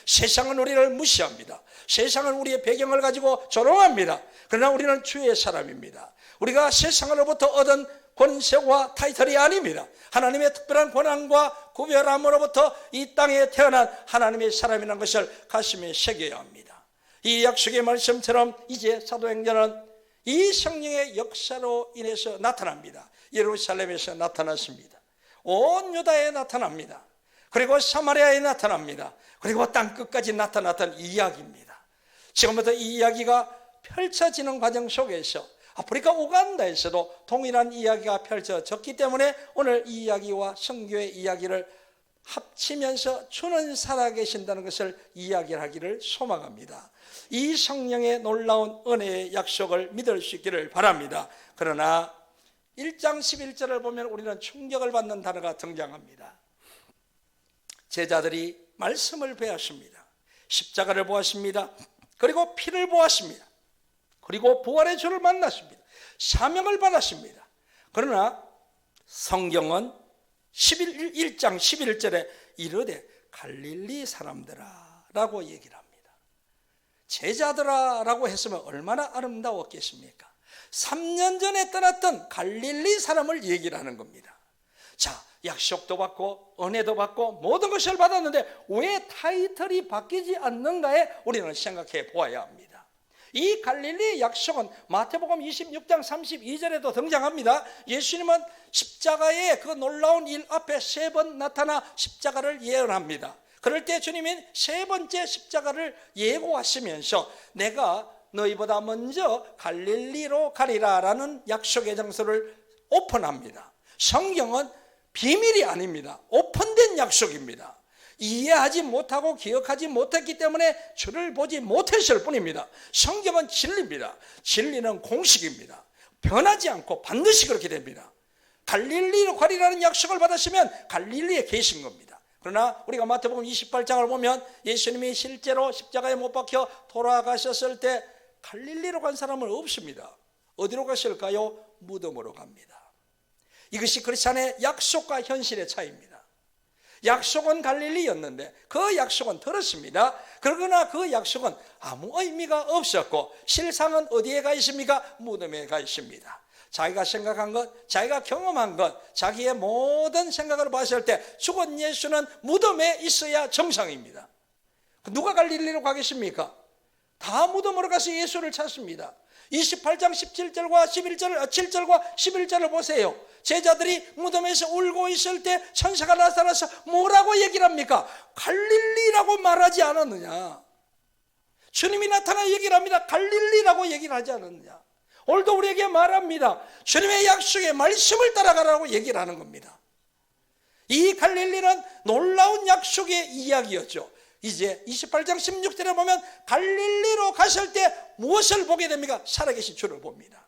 세상은 우리를 무시합니다. 세상은 우리의 배경을 가지고 조롱합니다. 그러나 우리는 주의 사람입니다. 우리가 세상으로부터 얻은 권세와 타이틀이 아닙니다. 하나님의 특별한 권한과 구별함으로부터 이 땅에 태어난 하나님의 사람이라는 것을 가슴에 새겨야 합니다. 이 약속의 말씀처럼 이제 사도행전은 이 성령의 역사로 인해서 나타납니다. 예루살렘에서 나타났습니다. 온 유다에 나타납니다. 그리고 사마리아에 나타납니다. 그리고 땅끝까지 나타났던 이야기입니다. 지금부터 이 이야기가 펼쳐지는 과정 속에서 아프리카 우간다에서도 동일한 이야기가 펼쳐졌기 때문에 오늘 이 이야기와 선교의 이야기를 합치면서 주는 살아계신다는 것을 이야기하기를 소망합니다. 이 성령의 놀라운 은혜의 약속을 믿을 수 있기를 바랍니다. 그러나 1장 11절을 보면 우리는 충격을 받는 단어가 등장합니다. 제자들이 말씀을 배웠습니다. 십자가를 보았습니다. 그리고 피를 보았습니다. 그리고 부활의 주를 만났습니다. 사명을 받았습니다. 그러나 성경은 1장 11절에 이르되 갈릴리 사람들아 라고 얘기를 합니다. 제자들아 라고 했으면 얼마나 아름다웠겠습니까? 3년 전에 떠났던 갈릴리 사람을 얘기를 하는 겁니다. 자, 약속도 받고 은혜도 받고 모든 것을 받았는데 왜 타이틀이 바뀌지 않는가에 우리는 생각해 보아야 합니다. 이 갈릴리 약속은 마태복음 26장 32절에도 등장합니다. 예수님은 십자가의 그 놀라운 일 앞에 3번 나타나 십자가를 예언합니다. 그럴 때 주님은 세 번째 십자가를 예고하시면서 내가 너희보다 먼저 갈릴리로 가리라라는 약속의 장소를 오픈합니다. 성경은 비밀이 아닙니다. 오픈된 약속입니다. 이해하지 못하고 기억하지 못했기 때문에 주를 보지 못했을 뿐입니다. 성경은 진리입니다. 진리는 공식입니다. 변하지 않고 반드시 그렇게 됩니다. 갈릴리로 가리라는 약속을 받았으면 갈릴리에 계신 겁니다. 그러나 우리가 마태복음 28장을 보면 예수님이 실제로 십자가에 못 박혀 돌아가셨을 때 갈릴리로 간 사람은 없습니다. 어디로 가실까요? 무덤으로 갑니다. 이것이 크리스찬의 약속과 현실의 차이입니다. 약속은 갈릴리였는데 그 약속은 들었습니다. 그러나 그 약속은 아무 의미가 없었고 실상은 어디에 가 있습니까? 무덤에 가 있습니다. 자기가 생각한 것, 자기가 경험한 것, 자기의 모든 생각을 봤을 때 죽은 예수는 무덤에 있어야 정상입니다. 누가 갈릴리로 가겠습니까? 다 무덤으로 가서 예수를 찾습니다. 28장 17절과 7절과 11절을 보세요. 제자들이 무덤에서 울고 있을 때 천사가 나타나서 뭐라고 얘기를 합니까? 갈릴리라고 말하지 않았느냐? 주님이 나타나 얘기를 합니다. 갈릴리라고 얘기를 하지 않았느냐? 오늘도 우리에게 말합니다. 주님의 약속의 말씀을 따라가라고 얘기를 하는 겁니다. 이 갈릴리는 놀라운 약속의 이야기였죠. 이제 28장 16절에 보면 갈릴리로 갔을 때 무엇을 보게 됩니까? 살아계신 주를 봅니다.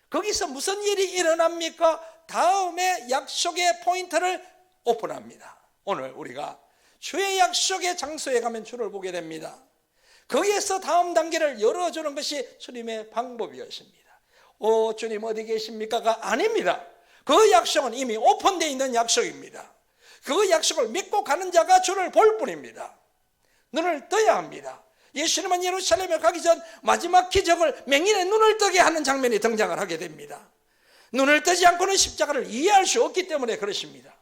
거기서 무슨 일이 일어납니까? 다음에 약속의 포인트를 오픈합니다. 오늘 우리가 주의 약속의 장소에 가면 주를 보게 됩니다. 거기에서 다음 단계를 열어주는 것이 주님의 방법이었습니다. 주님 어디 계십니까가 아닙니다. 그 약속은 이미 오픈되어 있는 약속입니다. 그 약속을 믿고 가는 자가 주를 볼 뿐입니다. 눈을 떠야 합니다. 예수님은 예루살렘에 가기 전 마지막 기적을 맹인의 눈을 뜨게 하는 장면이 등장을 하게 됩니다. 눈을 뜨지 않고는 십자가를 이해할 수 없기 때문에 그렇습니다.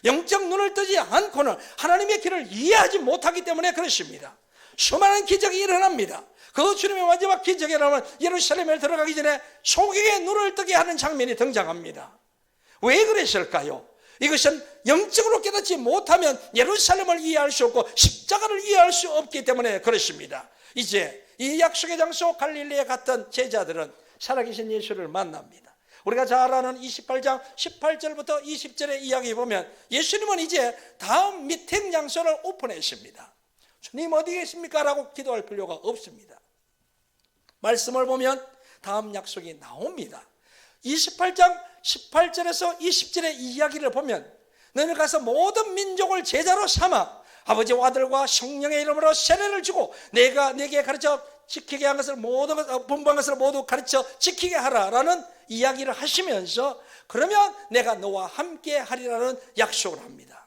영적 눈을 뜨지 않고는 하나님의 길을 이해하지 못하기 때문에 그렇습니다. 수많은 기적이 일어납니다. 그 주님의 마지막 기적에 일어나면 예루살렘에 들어가기 전에 소경의 눈을 뜨게 하는 장면이 등장합니다. 왜 그랬을까요? 이것은 영적으로 깨닫지 못하면 예루살렘을 이해할 수 없고 십자가를 이해할 수 없기 때문에 그렇습니다. 이제 이 약속의 장소 갈릴리에 갔던 제자들은 살아계신 예수를 만납니다. 우리가 잘 아는 28장 18절부터 20절의 이야기 보면 예수님은 이제 다음 미팅 장소를 오픈했습니다. 주님 어디 계십니까? 라고 기도할 필요가 없습니다. 말씀을 보면 다음 약속이 나옵니다. 28장 18절에서 20절의 이야기를 보면 너는 가서 모든 민족을 제자로 삼아 아버지와 아들과 성령의 이름으로 세례를 주고 내가 네게 가르쳐 지키게 한 것을 모든 분부한 것을 모두 가르쳐 지키게 하라라는 이야기를 하시면서 그러면 내가 너와 함께 하리라는 약속을 합니다.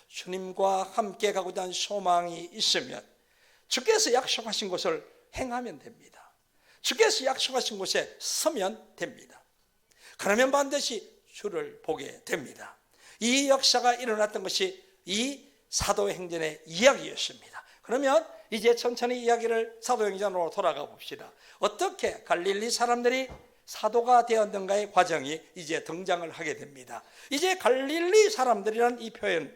주님과 함께 가고자 하는 소망이 있으면 주께서 약속하신 것을 행하면 됩니다. 주께서 약속하신 곳에 서면 됩니다. 그러면 반드시 주를 보게 됩니다. 이 역사가 일어났던 것이 이 사도행전의 이야기였습니다. 그러면 이제 천천히 이야기를 사도행전으로 돌아가 봅시다. 어떻게 갈릴리 사람들이 사도가 되었는가의 과정이 이제 등장을 하게 됩니다. 이제 갈릴리 사람들이라는 이 표현,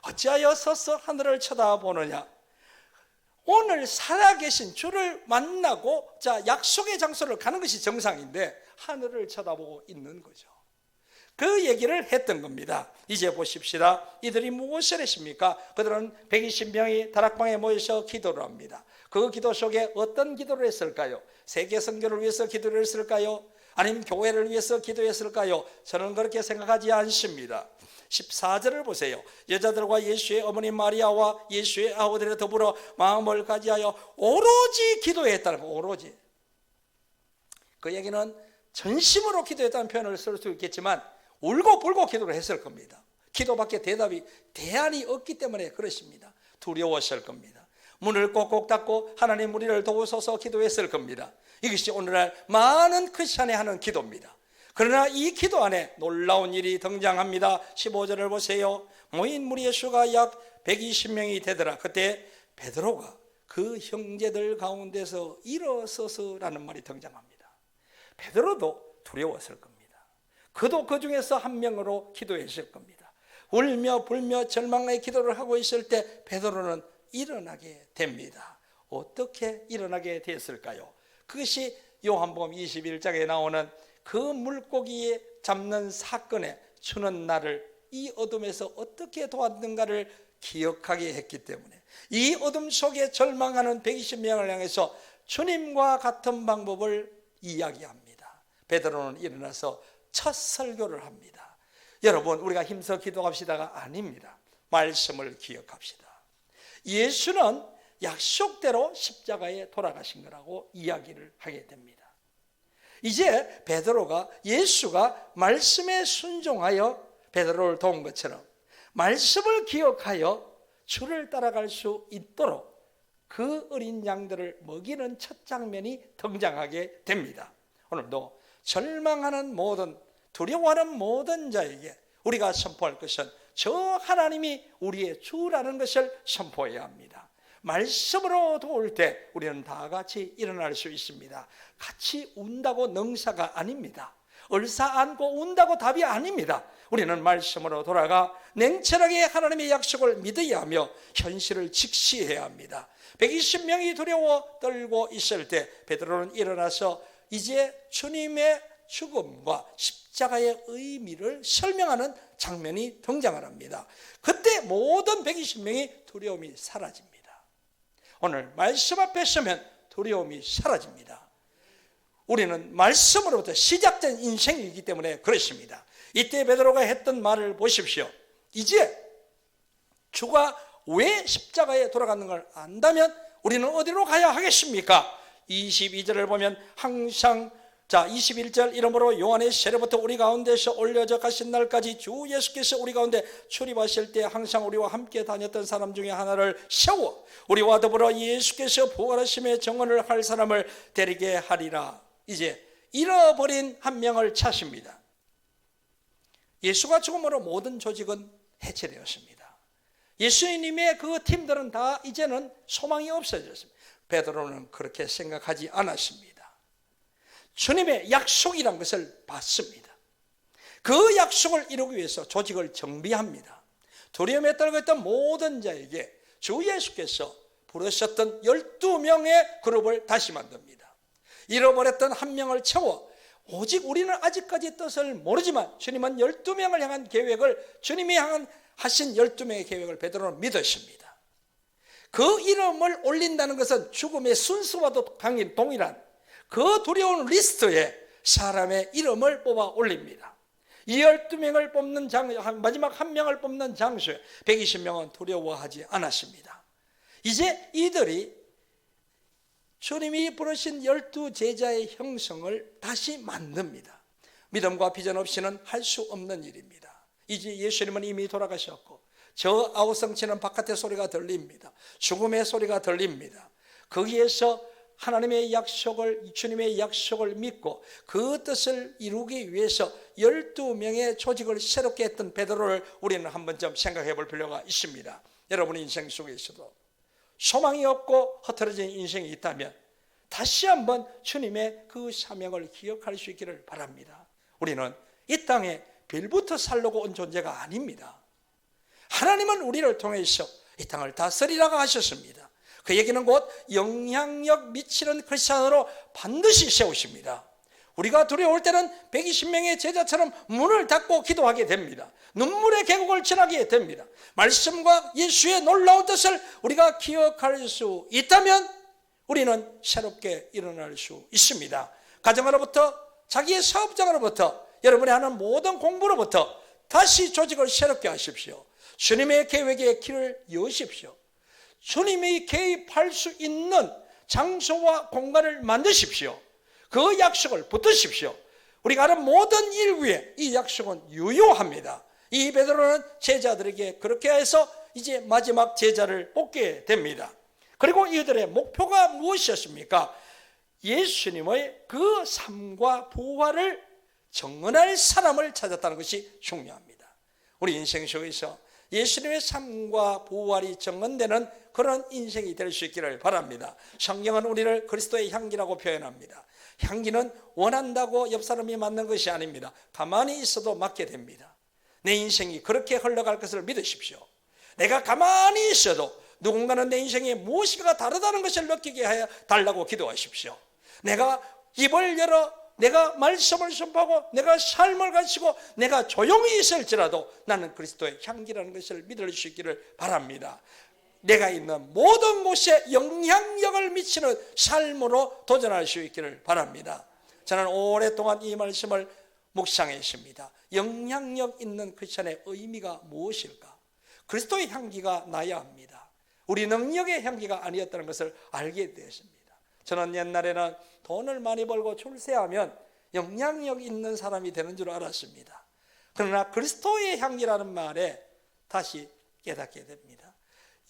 어찌하여 서서 하늘을 쳐다보느냐? 오늘 살아계신 주를 만나고 약속의 장소를 가는 것이 정상인데 하늘을 쳐다보고 있는 거죠. 그 얘기를 했던 겁니다. 이제 보십시다. 이들이 무엇을 했습니까? 그들은 120명이 다락방에 모여서 기도를 합니다. 그 기도 속에 어떤 기도를 했을까요? 세계 선교를 위해서 기도를 했을까요? 아니면 교회를 위해서 기도했을까요? 저는 그렇게 생각하지 않습니다. 14절을 보세요. 여자들과 예수의 어머니 마리아와 예수의 아우들에 더불어 마음을 가지하여 오로지 기도했다는 거. 오로지. 그 얘기는 전심으로 기도했다는 표현을 쓸 수 있겠지만 울고불고 기도를 했을 겁니다. 기도밖에 대안이 없기 때문에 그렇습니다. 두려웠을 겁니다. 문을 꼭꼭 닫고 하나님 우리를 도우소서 기도했을 겁니다. 이것이 오늘날 많은 크리스찬이 하는 기도입니다. 그러나 이 기도 안에 놀라운 일이 등장합니다. 15절을 보세요. 모인 무리의 수가 약 120명이 되더라. 그때 베드로가 그 형제들 가운데서 일어서서라는 말이 등장합니다. 베드로도 두려웠을 겁니다. 그도 그 중에서 한 명으로 기도했을 겁니다. 울며 불며 절망의 기도를 하고 있을 때 베드로는 일어나게 됩니다. 어떻게 일어나게 됐을까요? 그것이 요한복음 21장에 나오는 그 물고기에 잡는 사건에 주는 나를 이 어둠에서 어떻게 도왔는가를 기억하게 했기 때문에 이 어둠 속에 절망하는 120명을 향해서 주님과 같은 방법을 이야기합니다. 베드로는 일어나서 첫 설교를 합니다. 여러분, 우리가 힘써 기도합시다가 아닙니다. 말씀을 기억합시다. 예수는 약속대로 십자가에 돌아가신 거라고 이야기를 하게 됩니다. 이제 베드로가 예수가 말씀에 순종하여 베드로를 도운 것처럼 말씀을 기억하여 주를 따라갈 수 있도록 그 어린 양들을 먹이는 첫 장면이 등장하게 됩니다. 오늘도 절망하는 모든, 두려워하는 모든 자에게 우리가 선포할 것은 저 하나님이 우리의 주라는 것을 선포해야 합니다. 말씀으로 도울 때 우리는 다 같이 일어날 수 있습니다. 같이 운다고 능사가 아닙니다. 얼싸 안고 운다고 답이 아닙니다. 우리는 말씀으로 돌아가 냉철하게 하나님의 약속을 믿어야 하며 현실을 직시해야 합니다. 120명이 두려워 떨고 있을 때 베드로는 일어나서 이제 주님의 죽음과 십자가의 의미를 설명하는 장면이 등장을 합니다. 그때 모든 120명이 두려움이 사라집니다. 오늘 말씀 앞에 서면 두려움이 사라집니다. 우리는 말씀으로부터 시작된 인생이기 때문에 그렇습니다. 이때 베드로가 했던 말을 보십시오. 이제 주가 왜 십자가에 돌아가는 걸 안다면 우리는 어디로 가야 하겠습니까? 22절을 보면 항상 21절 이러므로 요한의 세례부터 우리 가운데서 올려져 가신 날까지 주 예수께서 우리 가운데 출입하실 때 항상 우리와 함께 다녔던 사람 중에 하나를 세워 우리와 더불어 예수께서 부활하심의 정언을 할 사람을 데리게 하리라. 이제 잃어버린 한 명을 찾습니다. 예수가 죽음으로 모든 조직은 해체되었습니다. 예수님의 그 팀들은 다 이제는 소망이 없어졌습니다. 베드로는 그렇게 생각하지 않았습니다. 주님의 약속이란 것을 받습니다. 그 약속을 이루기 위해서 조직을 정비합니다. 두려움에 떨고 있던 모든 자에게 주 예수께서 부르셨던 12명의 그룹을 다시 만듭니다. 잃어버렸던 한 명을 채워 오직 우리는 아직까지 뜻을 모르지만 주님은 12명을 향한 계획을 주님이 하신 12명의 계획을 베드로는 믿으십니다. 그 이름을 올린다는 것은 죽음의 순수와도 동일한 그 두려운 리스트에 사람의 이름을 뽑아 올립니다. 이 12명을 뽑는 마지막 한 명을 뽑는 장소에 120명은 두려워하지 않았습니다. 이제 이들이 주님이 부르신 12제자의 형성을 다시 만듭니다. 믿음과 비전 없이는 할 수 없는 일입니다. 이제 예수님은 이미 돌아가셨고 저 아우성치는 바깥의 소리가 들립니다. 죽음의 소리가 들립니다. 거기에서 하나님의 약속을, 주님의 약속을 믿고 그 뜻을 이루기 위해서 12명의 조직을 새롭게 했던 베드로를 우리는 한 번쯤 생각해 볼 필요가 있습니다. 여러분의 인생 속에서도 소망이 없고 흐트러진 인생이 있다면 다시 한번 주님의 그 사명을 기억할 수 있기를 바랍니다. 우리는 이 땅에 빌부터 살려고 온 존재가 아닙니다. 하나님은 우리를 통해서 이 땅을 다스리라고 하셨습니다. 그 얘기는 곧 영향력 미치는 크리스찬으로 반드시 세우십니다. 우리가 두려울 때는 120명의 제자처럼 문을 닫고 기도하게 됩니다. 눈물의 계곡을 지나게 됩니다. 말씀과 예수의 놀라운 뜻을 우리가 기억할 수 있다면 우리는 새롭게 일어날 수 있습니다. 가정으로부터 자기의 사업장으로부터 여러분이 하는 모든 공부로부터 다시 조직을 새롭게 하십시오. 주님의 계획에 길을 여십시오. 주님이 개입할 수 있는 장소와 공간을 만드십시오. 그 약속을 붙드십시오. 우리가 하는 모든 일 위에 이 약속은 유효합니다. 이 베드로는 제자들에게 그렇게 해서 이제 마지막 제자를 뽑게 됩니다. 그리고 이들의 목표가 무엇이었습니까? 예수님의 그 삶과 부활을 증언할 사람을 찾았다는 것이 중요합니다. 우리 인생 속에서 예수님의 삶과 부활이 증언되는 그런 인생이 될 수 있기를 바랍니다. 성경은 우리를 그리스도의 향기라고 표현합니다. 향기는 원한다고 옆 사람이 맡는 것이 아닙니다. 가만히 있어도 맡게 됩니다. 내 인생이 그렇게 흘러갈 것을 믿으십시오. 내가 가만히 있어도 누군가는 내 인생에 무엇인가 다르다는 것을 느끼게 해 달라고 기도하십시오. 내가 입을 열어 내가 말씀을 선포하고 내가 삶을 가지고 내가 조용히 있을지라도 나는 그리스도의 향기라는 것을 믿을 수 있기를 바랍니다. 내가 있는 모든 곳에 영향력을 미치는 삶으로 도전할 수 있기를 바랍니다. 저는 오랫동안 이 말씀을 묵상했습니다. 영향력 있는 크리스천의 의미가 무엇일까? 그리스도의 향기가 나야 합니다. 우리 능력의 향기가 아니었다는 것을 알게 되었습니다. 저는 옛날에는 돈을 많이 벌고 출세하면 영향력 있는 사람이 되는 줄 알았습니다. 그러나 그리스도의 향기라는 말에 다시 깨닫게 됩니다.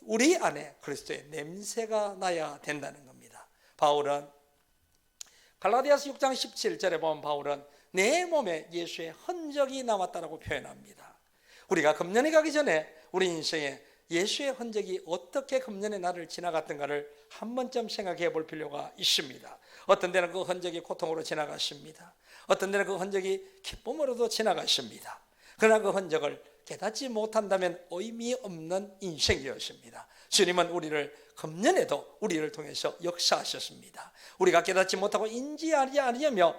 우리 안에 그리스도의 냄새가 나야 된다는 겁니다. 바울은 갈라디아서 6장 17절에 보면 바울은 내 몸에 예수의 흔적이 남았다고 표현합니다. 우리가 금년에 가기 전에 우리 인생에 예수의 흔적이 어떻게 금년에 나를 지나갔던가를 한 번쯤 생각해 볼 필요가 있습니다. 어떤 데는 그 흔적이 고통으로 지나갔습니다. 어떤 데는 그 흔적이 기쁨으로도 지나갔습니다. 그러나 그 흔적을 깨닫지 못한다면 의미 없는 인생이었습니다. 주님은 우리를 금년에도 우리를 통해서 역사하셨습니다. 우리가 깨닫지 못하고 인지하지 않으며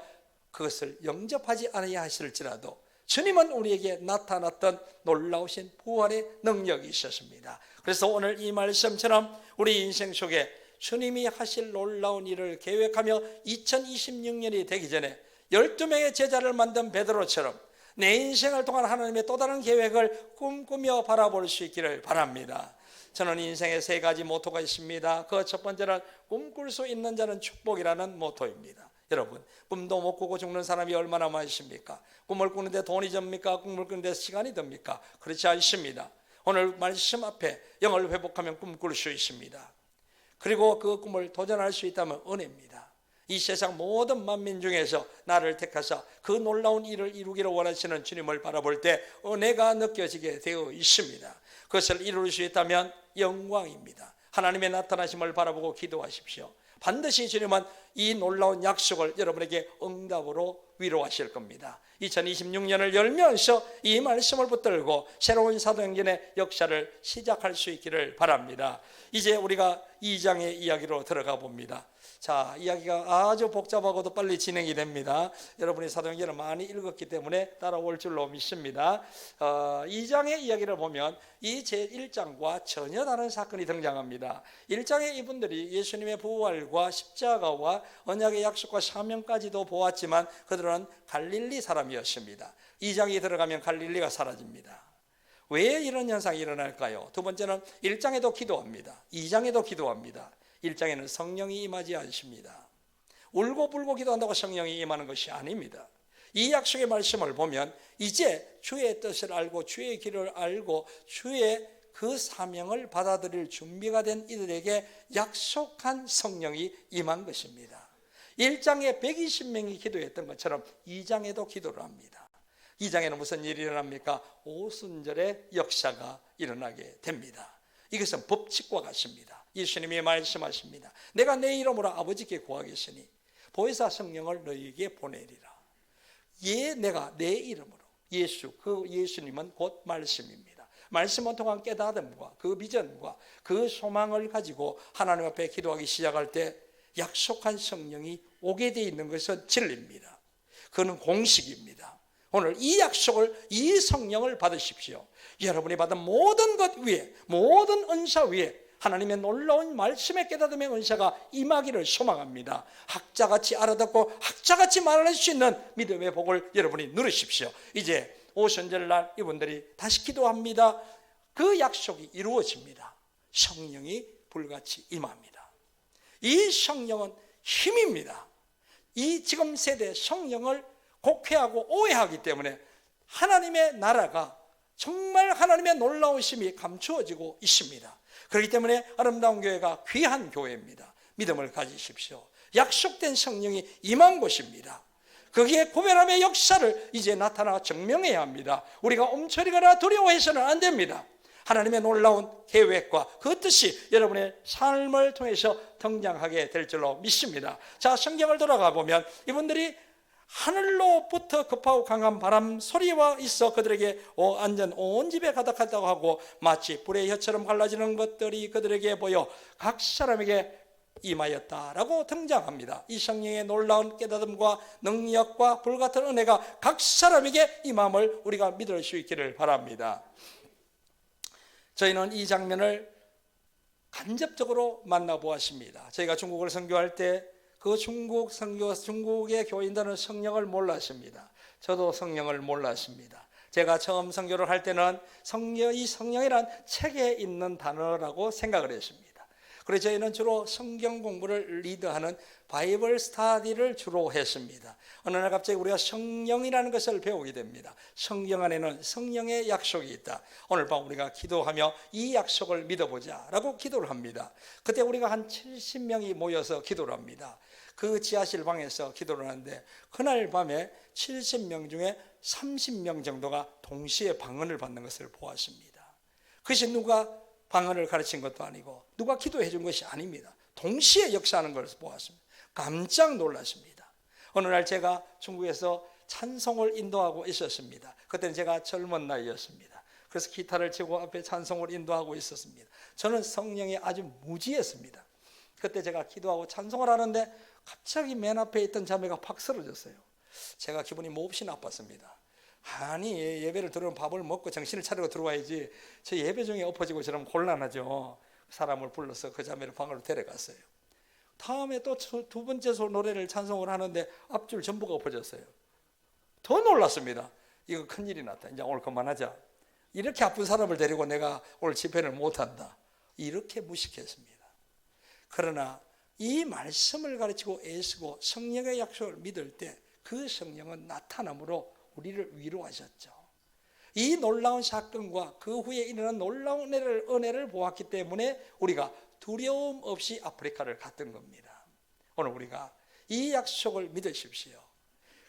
그것을 영접하지 않아야 하실지라도 주님은 우리에게 나타났던 놀라우신 부활의 능력이 있었습니다. 그래서 오늘 이 말씀처럼 우리 인생 속에 주님이 하실 놀라운 일을 계획하며 2026년이 되기 전에 12명의 제자를 만든 베드로처럼 내 인생을 통한 하나님의 또 다른 계획을 꿈꾸며 바라볼 수 있기를 바랍니다. 저는 인생에 3가지 모토가 있습니다. 그 첫 번째는 꿈꿀 수 있는 자는 축복이라는 모토입니다. 여러분, 꿈도 못 꾸고 죽는 사람이 얼마나 많으십니까? 꿈을 꾸는데 돈이 듭니까? 꿈을 꾸는데 시간이 듭니까? 그렇지 않습니다. 오늘 말씀 앞에 영을 회복하면 꿈꿀 수 있습니다. 그리고 그 꿈을 도전할 수 있다면 은혜입니다. 이 세상 모든 만민 중에서 나를 택하사 그 놀라운 일을 이루기를 원하시는 주님을 바라볼 때 은혜가 느껴지게 되어 있습니다. 그것을 이룰 수 있다면 영광입니다. 하나님의 나타나심을 바라보고 기도하십시오. 반드시 주님은 이 놀라운 약속을 여러분에게 응답으로 위로하실 겁니다. 2026년을 열면서 이 말씀을 붙들고 새로운 사도행전의 역사를 시작할 수 있기를 바랍니다. 이제 우리가 2장의 이야기로 들어가 봅니다. 자, 이야기가 아주 복잡하고도 빨리 진행이 됩니다. 여러분이 사도행전을 많이 읽었기 때문에 따라올 줄로 믿습니다. 2장의 이야기를 보면 이 제1장과 전혀 다른 사건이 등장합니다. 1장에 이분들이 예수님의 부활과 십자가와 언약의 약속과 사명까지도 보았지만 그들은 갈릴리 사람이었습니다. 2장이 들어가면 갈릴리가 사라집니다. 왜 이런 현상이 일어날까요? 두 번째는 1장에도 기도합니다. 2장에도 기도합니다. 1장에는 성령이 임하지 않습니다. 울고불고 기도한다고 성령이 임하는 것이 아닙니다. 이 약속의 말씀을 보면 이제 주의 뜻을 알고 주의 길을 알고 주의 그 사명을 받아들일 준비가 된 이들에게 약속한 성령이 임한 것입니다. 1장에 120명이 기도했던 것처럼 2장에도 기도를 합니다. 2장에는 무슨 일이 일어납니까? 오순절의 역사가 일어나게 됩니다. 이것은 법칙과 같습니다. 예수님이 말씀하십니다. 내가 내 이름으로 아버지께 구하겠으니 보혜사 성령을 너희에게 보내리라. 내가 내 이름으로 예수, 그 예수님은 곧 말씀입니다. 말씀을 통한 깨달음과 그 비전과 그 소망을 가지고 하나님 앞에 기도하기 시작할 때 약속한 성령이 오게 되어 있는 것은 진리입니다. 그는 공식입니다. 오늘 이 약속을, 이 성령을 받으십시오. 여러분이 받은 모든 것 위에, 모든 은사 위에 하나님의 놀라운 말씀의 깨닫음의 은사가 임하기를 소망합니다. 학자같이 알아듣고 학자같이 말할 수 있는 믿음의 복을 여러분이 누리십시오. 이제 오순절날 이분들이 다시 기도합니다. 그 약속이 이루어집니다. 성령이 불같이 임합니다. 이 성령은 힘입니다. 이 지금 세대 성령을 곡해하고 오해하기 때문에 하나님의 나라가 정말 하나님의 놀라우심이 감추어지고 있습니다. 그렇기 때문에 아름다운 교회가 귀한 교회입니다. 믿음을 가지십시오. 약속된 성령이 임한 곳입니다. 거기에 구별함의 역사를 이제 나타나 증명해야 합니다. 우리가 움츠리거나 두려워해서는 안 됩니다. 하나님의 놀라운 계획과 그 뜻이 여러분의 삶을 통해서 등장하게 될 줄로 믿습니다. 자, 성경을 돌아가 보면 이분들이 하늘로부터 급하고 강한 바람 소리와 있어 그들에게 완전 온 집에 가득하다고 하고 마치 불의 혀처럼 갈라지는 것들이 그들에게 보여 각 사람에게 임하였다라고 등장합니다. 이 성령의 놀라운 깨달음과 능력과 불같은 은혜가 각 사람에게 임함을 우리가 믿을 수 있기를 바랍니다. 저희는 이 장면을 간접적으로 만나보았습니다. 저희가 중국을 선교할 때 그 중국의 교인들은 성령을 몰랐습니다. 저도 성령을 몰랐습니다. 제가 처음 선교를 할 때는 이 성령이란 책에 있는 단어라고 생각을 했습니다. 그래서 저희는 주로 성경 공부를 리드하는 바이블 스터디를 주로 했습니다. 어느 날 갑자기 우리가 성령이라는 것을 배우게 됩니다. 성경 안에는 성령의 약속이 있다. 오늘 밤 우리가 기도하며 이 약속을 믿어보자 라고 기도를 합니다. 그때 우리가 한 70명이 모여서 기도를 합니다. 그 지하실 방에서 기도를 하는데 그날 밤에 70명 중에 30명 정도가 동시에 방언을 받는 것을 보았습니다. 그것이 누가 방언을 가르친 것도 아니고 누가 기도해 준 것이 아닙니다. 동시에 역사하는 것을 보았습니다. 깜짝 놀랐습니다. 어느 날 제가 중국에서 찬송을 인도하고 있었습니다. 그때는 제가 젊은 나이였습니다. 그래서 기타를 치고 앞에 찬송을 인도하고 있었습니다. 저는 성령에 아주 무지했습니다. 그때 제가 기도하고 찬송을 하는데 갑자기 맨 앞에 있던 자매가 팍 쓰러졌어요. 제가 기분이 몹시 나빴습니다. 아니 예배를 들으면 밥을 먹고 정신을 차리고 들어와야지 저 예배 중에 엎어지고 저러면 곤란하죠. 사람을 불러서 그 자매를 방으로 데려갔어요. 다음에 또 두 번째 노래를 찬송을 하는데 앞줄 전부가 엎어졌어요. 더 놀랐습니다. 이거 큰일이 났다. 이제 오늘 그만하자. 이렇게 아픈 사람을 데리고 내가 오늘 집회를 못한다. 이렇게 무식했습니다. 그러나 이 말씀을 가르치고 애쓰고 성령의 약속을 믿을 때 그 성령은 나타남으로 우리를 위로하셨죠. 이 놀라운 사건과 그 후에 일어난 놀라운 은혜를 보았기 때문에 우리가 두려움 없이 아프리카를 갔던 겁니다. 오늘 우리가 이 약속을 믿으십시오.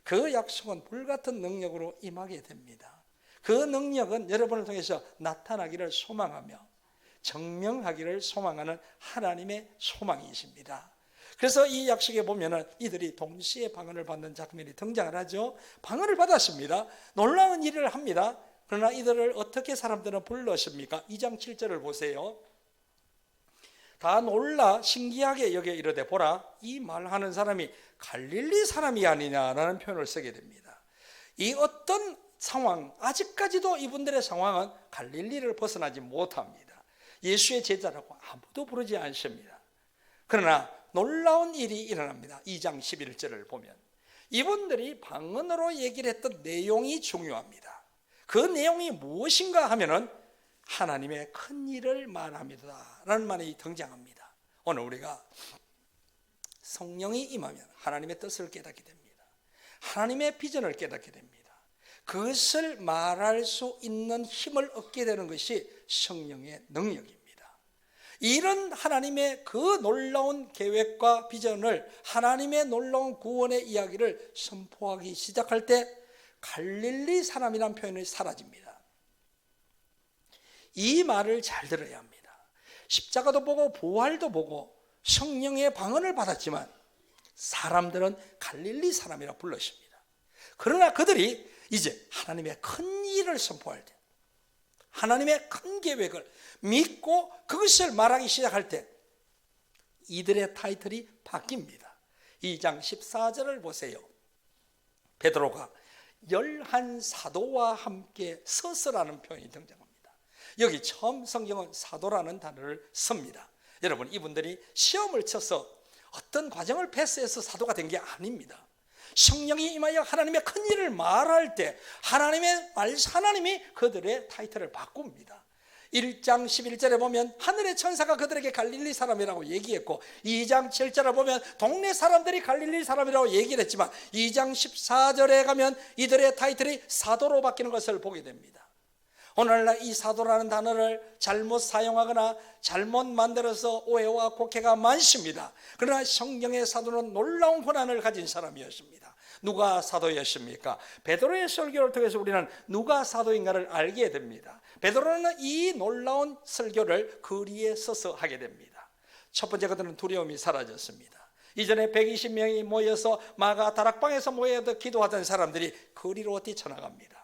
그 약속은 불같은 능력으로 임하게 됩니다. 그 능력은 여러분을 통해서 나타나기를 소망하며 증명하기를 소망하는 하나님의 소망이십니다. 그래서 이 약속에 보면은 이들이 동시에 방언을 받는 장면이 등장을 하죠. 방언을 받았습니다. 놀라운 일을 합니다. 그러나 이들을 어떻게 사람들은 불렀습니까? 2장 7절을 보세요. 다 놀라 신기하게 여겨 이르되 보라 이 말하는 사람이 갈릴리 사람이 아니냐라는 표현을 쓰게 됩니다. 이 어떤 상황, 아직까지도 이분들의 상황은 갈릴리를 벗어나지 못합니다. 예수의 제자라고 아무도 부르지 않습니다. 그러나 놀라운 일이 일어납니다. 2장 11절을 보면 이분들이 방언으로 얘기를 했던 내용이 중요합니다. 그 내용이 무엇인가 하면은 하나님의 큰 일을 말합니다 라는 말이 등장합니다. 오늘 우리가 성령이 임하면 하나님의 뜻을 깨닫게 됩니다. 하나님의 비전을 깨닫게 됩니다. 그것을 말할 수 있는 힘을 얻게 되는 것이 성령의 능력입니다. 이런 하나님의 그 놀라운 계획과 비전을 하나님의 놀라운 구원의 이야기를 선포하기 시작할 때 갈릴리 사람이라는 표현이 사라집니다. 이 말을 잘 들어야 합니다. 십자가도 보고 부활도 보고 성령의 방언을 받았지만 사람들은 갈릴리 사람이라 불렀습니다. 그러나 그들이 이제 하나님의 큰 일을 선포할 때 하나님의 큰 계획을 믿고 그것을 말하기 시작할 때 이들의 타이틀이 바뀝니다. 2장 14절을 보세요. 베드로가 11사도와 함께 서서라는 표현이 등장합니다. 여기 처음 성경은 사도라는 단어를 씁니다. 여러분 이분들이 시험을 쳐서 어떤 과정을 패스해서 사도가 된 게 아닙니다. 성령이 임하여 하나님의 큰 일을 말할 때 하나님이 그들의 타이틀을 바꿉니다. 1장 11절에 보면 하늘의 천사가 그들에게 갈릴리 사람이라고 얘기했고 2장 7절에 보면 동네 사람들이 갈릴리 사람이라고 얘기를 했지만 2장 14절에 가면 이들의 타이틀이 사도로 바뀌는 것을 보게 됩니다. 오늘날 이 사도라는 단어를 잘못 사용하거나 잘못 만들어서 오해와 곡해가 많습니다. 그러나 성경의 사도는 놀라운 권한을 가진 사람이었습니다. 누가 사도였습니까? 베드로의 설교를 통해서 우리는 누가 사도인가를 알게 됩니다. 베드로는 이 놀라운 설교를 거리에 서서 하게 됩니다. 첫 번째 그들은 두려움이 사라졌습니다. 이전에 120명이 모여서 마가 다락방에서 모여 기도하던 사람들이 거리로 뛰쳐나갑니다.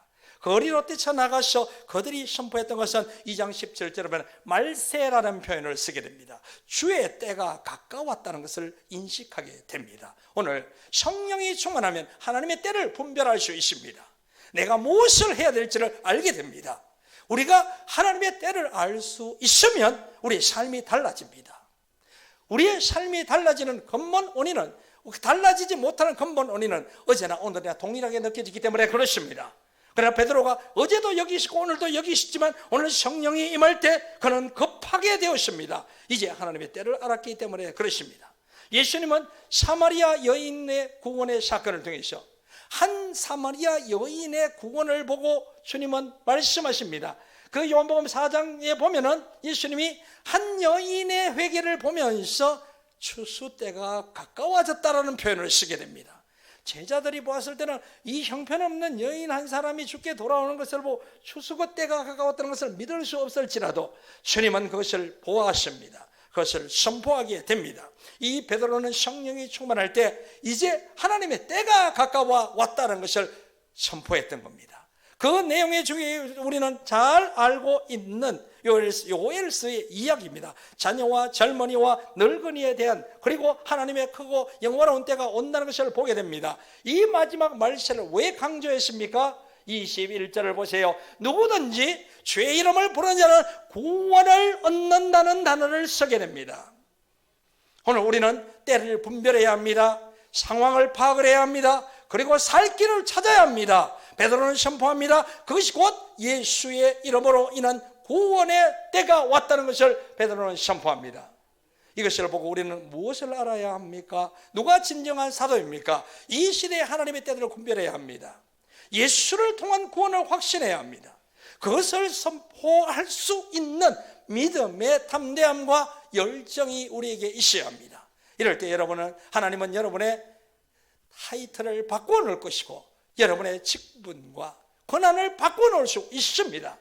거리로 뛰쳐나가서 그들이 선포했던 것은 2장 17절에 보면 말세라는 표현을 쓰게 됩니다. 주의 때가 가까웠다는 것을 인식하게 됩니다. 오늘 성령이 충만하면 하나님의 때를 분별할 수 있습니다. 내가 무엇을 해야 될지를 알게 됩니다. 우리가 하나님의 때를 알 수 있으면 우리의 삶이 달라집니다. 우리의 삶이 달라지는 근본 원인은, 달라지지 못하는 근본 원인은 어제나 오늘이나 동일하게 느껴지기 때문에 그렇습니다. 그러나 베드로가 어제도 여기 있었고 오늘도 여기 있었지만 오늘 성령이 임할 때 그는 급하게 되었습니다. 이제 하나님의 때를 알았기 때문에 그렇습니다. 예수님은 사마리아 여인의 구원의 사건을 통해서 한 사마리아 여인의 구원을 보고 주님은 말씀하십니다. 그 요한복음 4장에 보면은 예수님이 한 여인의 회개를 보면서 추수 때가 가까워졌다라는 표현을 쓰게 됩니다. 제자들이 보았을 때는 이 형편없는 여인 한 사람이 죽게 돌아오는 것을 보고 추수가 때가 가까웠다는 것을 믿을 수 없을지라도 주님은 그것을 보았습니다. 그것을 선포하게 됩니다. 이 베드로는 성령이 충만할 때 이제 하나님의 때가 가까워 왔다는 것을 선포했던 겁니다. 그 내용의 중에 우리는 잘 알고 있는 요엘서의 이야기입니다. 자녀와 젊은이와 늙은이에 대한, 그리고 하나님의 크고 영원한 때가 온다는 것을 보게 됩니다. 이 마지막 말씀을 왜 강조했습니까? 21절을 보세요. 누구든지 주의 이름을 부르는 자는 구원을 얻는다는 단어를 쓰게 됩니다. 오늘 우리는 때를 분별해야 합니다. 상황을 파악을 해야 합니다. 그리고 살 길을 찾아야 합니다. 베드로는 선포합니다. 그것이 곧 예수의 이름으로 인한 구원의 때가 왔다는 것을 베드로는 선포합니다. 이것을 보고 우리는 무엇을 알아야 합니까? 누가 진정한 사도입니까? 이 시대의 하나님의 때들을 분별해야 합니다. 예수를 통한 구원을 확신해야 합니다. 그것을 선포할 수 있는 믿음의 담대함과 열정이 우리에게 있어야 합니다. 이럴 때 하나님은 여러분의 타이틀을 바꾸어 놓을 것이고 여러분의 직분과 권한을 바꾸어 놓을 수 있습니다.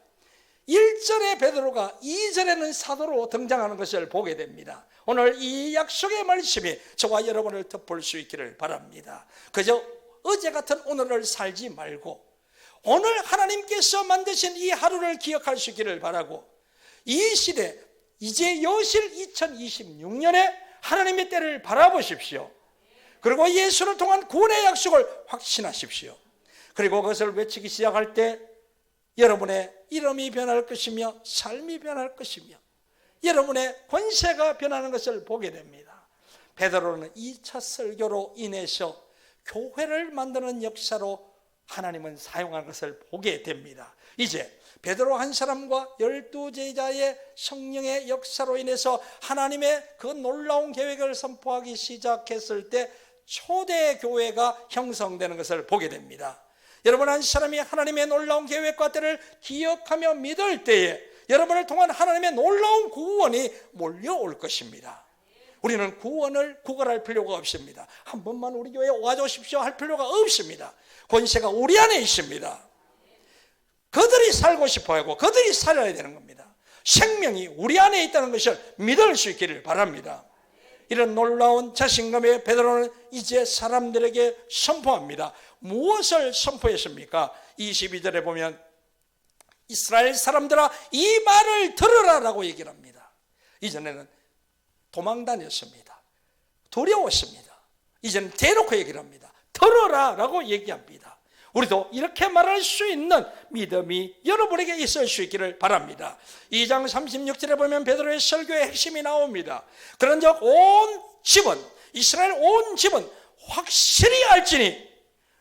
1절의 베드로가 2절에는 사도로 등장하는 것을 보게 됩니다. 오늘 이 약속의 말씀이 저와 여러분을 덮을 수 있기를 바랍니다. 그저 어제 같은 오늘을 살지 말고 오늘 하나님께서 만드신 이 하루를 기억할 수 있기를 바라고, 이 시대 이제 여실 2026년에 하나님의 때를 바라보십시오. 그리고 예수를 통한 구원의 약속을 확신하십시오. 그리고 그것을 외치기 시작할 때 여러분의 이름이 변할 것이며 삶이 변할 것이며 여러분의 권세가 변하는 것을 보게 됩니다. 베드로는 2차 설교로 인해서 교회를 만드는 역사로 하나님은 사용한 것을 보게 됩니다. 이제 베드로 한 사람과 12제자의 성령의 역사로 인해서 하나님의 그 놀라운 계획을 선포하기 시작했을 때 초대 교회가 형성되는 것을 보게 됩니다. 여러분 한 사람이 하나님의 놀라운 계획과 때를 기억하며 믿을 때에 여러분을 통한 하나님의 놀라운 구원이 몰려올 것입니다. 우리는 구원을 구걸할 필요가 없습니다. 한 번만 우리 교회에 와주십시오 할 필요가 없습니다. 권세가 우리 안에 있습니다. 그들이 살고 싶어하고 그들이 살아야 되는 겁니다. 생명이 우리 안에 있다는 것을 믿을 수 있기를 바랍니다. 이런 놀라운 자신감의 베드로는 이제 사람들에게 선포합니다. 무엇을 선포했습니까? 22절에 보면 이스라엘 사람들아 이 말을 들으라라고 얘기를 합니다. 이전에는 도망 다녔습니다. 두려웠습니다. 이제는 대놓고 얘기를 합니다. 들어라라고 얘기합니다. 우리도 이렇게 말할 수 있는 믿음이 여러분에게 있을 수 있기를 바랍니다. 2장 36절에 보면 베드로의 설교의 핵심이 나옵니다. 그런즉 온 집은, 이스라엘 온 집은 확실히 알지니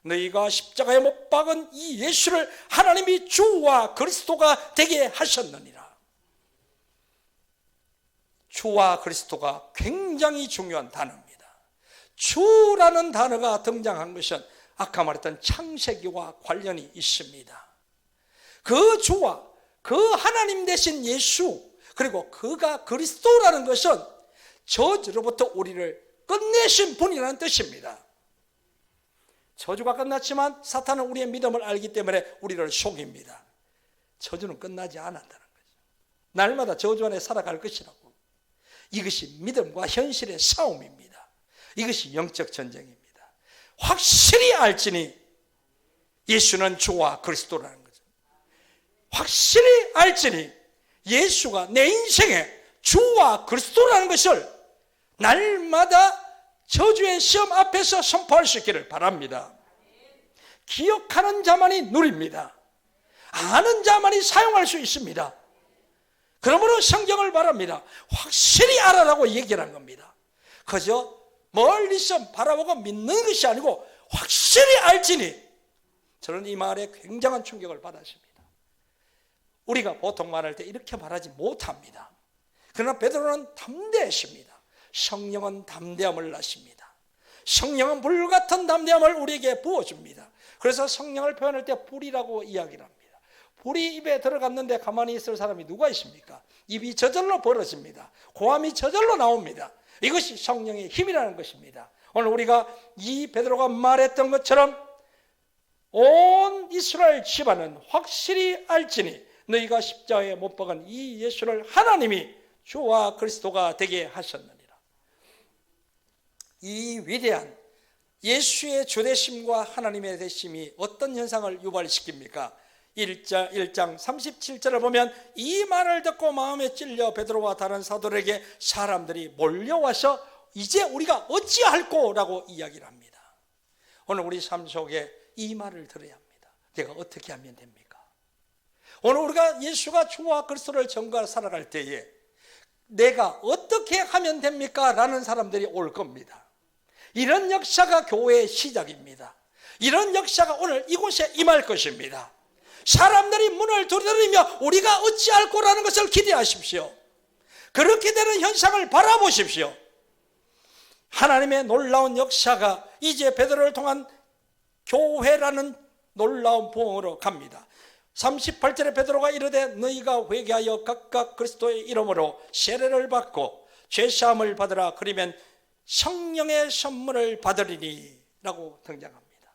너희가 십자가에 못 박은 이 예수를 하나님이 주와 그리스도가 되게 하셨느니라. 주와 그리스도가 굉장히 중요한 단어입니다. 주라는 단어가 등장한 것은 아까 말했던 창세기와 관련이 있습니다. 그 주와 그 하나님 되신 예수, 그리고 그가 그리스도라는 것은 저주로부터 우리를 끝내신 분이라는 뜻입니다. 저주가 끝났지만 사탄은 우리의 믿음을 알기 때문에 우리를 속입니다. 저주는 끝나지 않았다는 거죠. 날마다 저주 안에 살아갈 것이라고. 이것이 믿음과 현실의 싸움입니다. 이것이 영적 전쟁입니다. 확실히 알지니 예수는 주와 그리스도라는 거죠. 확실히 알지니 예수가 내 인생의 주와 그리스도라는 것을 날마다 저주의 시험 앞에서 선포할 수 있기를 바랍니다. 기억하는 자만이 누립니다. 아는 자만이 사용할 수 있습니다. 그러므로 성경을 바랍니다. 확실히 알아라고 얘기를 한 겁니다. 그저 멀리서 바라보고 믿는 것이 아니고 확실히 알지니. 저는 이 말에 굉장한 충격을 받았습니다. 우리가 보통 말할 때 이렇게 말하지 못합니다. 그러나 베드로는 담대했습니다. 성령은 담대함을 낳습니다. 성령은 불같은 담대함을 우리에게 부어줍니다. 그래서 성령을 표현할 때 불이라고 이야기를 합니다. 불이 입에 들어갔는데 가만히 있을 사람이 누가 있습니까? 입이 저절로 벌어집니다. 고함이 저절로 나옵니다. 이것이 성령의 힘이라는 것입니다. 오늘 우리가 이 베드로가 말했던 것처럼 온 이스라엘 집안은 확실히 알지니 너희가 십자가에 못 박은 이 예수를 하나님이 주와 그리스도가 되게 하셨느니라. 이 위대한 예수의 주되심과 하나님의 되심이 어떤 현상을 유발시킵니까? 1장 37절을 보면 이 말을 듣고 마음에 찔려 베드로와 다른 사도들에게 사람들이 몰려와서 이제 우리가 어찌할꼬 라고 이야기를 합니다. 오늘 우리 삶 속에 이 말을 들어야 합니다. 내가 어떻게 하면 됩니까? 오늘 우리가 예수가 주와 그리스도를 전가하여 살아갈 때에 내가 어떻게 하면 됩니까? 라는 사람들이 올 겁니다. 이런 역사가 교회의 시작입니다. 이런 역사가 오늘 이곳에 임할 것입니다. 사람들이 문을 두드리며 우리가 어찌할 거라는 것을 기대하십시오. 그렇게 되는 현상을 바라보십시오. 하나님의 놀라운 역사가 이제 베드로를 통한 교회라는 놀라운 부흥으로 갑니다. 38절에 베드로가 이르되 너희가 회개하여 각각 그리스도의 이름으로 세례를 받고 죄사함을 받으라. 그러면 성령의 선물을 받으리니 라고 등장합니다.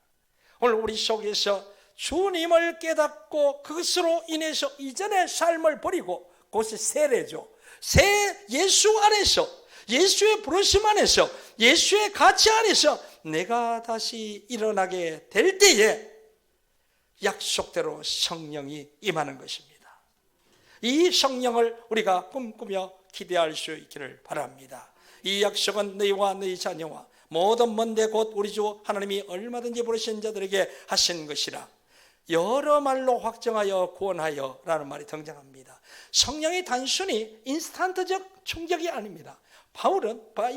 오늘 우리 속에서 주님을 깨닫고 그것으로 인해서 이전의 삶을 버리고 그것이 세례죠. 예수 안에서 예수의 부르심 안에서 예수의 가치 안에서 내가 다시 일어나게 될 때에 약속대로 성령이 임하는 것입니다. 이 성령을 우리가 꿈꾸며 기대할 수 있기를 바랍니다. 이 약속은 너희와 너희 자녀와 모든 먼데 곧 우리 주 하나님이 얼마든지 부르신 자들에게 하신 것이라. 여러 말로 확정하여 구원하여 라는 말이 등장합니다. 성령이 단순히 인스턴트적 충격이 아닙니다.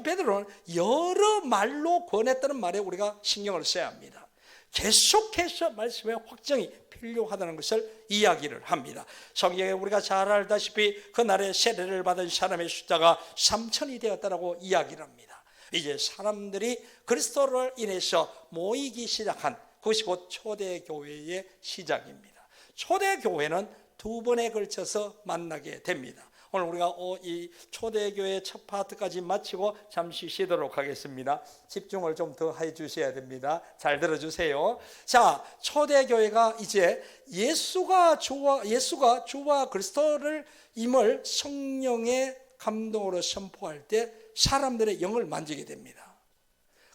베드로는 여러 말로 구원했다는 말에 우리가 신경을 써야 합니다. 계속해서 말씀의 확정이 필요하다는 것을 이야기를 합니다. 성경에 우리가 잘 알다시피 그날에 세례를 받은 사람의 숫자가 3,000이 되었다고 이야기를 합니다. 이제 사람들이 그리스도를 인해서 모이기 시작한 그것이 곧 초대교회의 시작입니다. 초대교회는 두 번에 걸쳐서 만나게 됩니다. 오늘 우리가 이 초대교회 첫 파트까지 마치고 잠시 쉬도록 하겠습니다. 집중을 좀 더 해주셔야 됩니다. 잘 들어주세요. 자, 초대교회가 이제 예수가 주와 그리스도를 임을 성령의 감동으로 선포할 때 사람들의 영을 만지게 됩니다.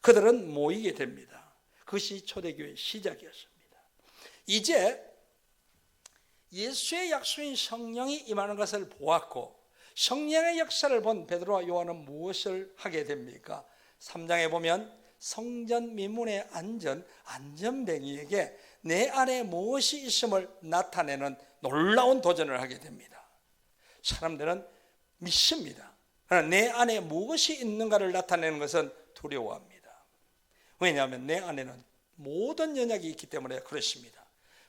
그들은 모이게 됩니다. 그것이 초대교회의 시작이었습니다. 이제 예수의 약속인 성령이 임하는 것을 보았고 성령의 역사를 본 베드로와 요한은 무엇을 하게 됩니까? 3장에 보면 성전 미문에 안전뱅이에게 내 안에 무엇이 있음을 나타내는 놀라운 도전을 하게 됩니다. 사람들은 믿습니다. 그러나 내 안에 무엇이 있는가를 나타내는 것은 두려워합니다. 왜냐하면 내 안에는 모든 연약이 있기 때문에 그렇습니다.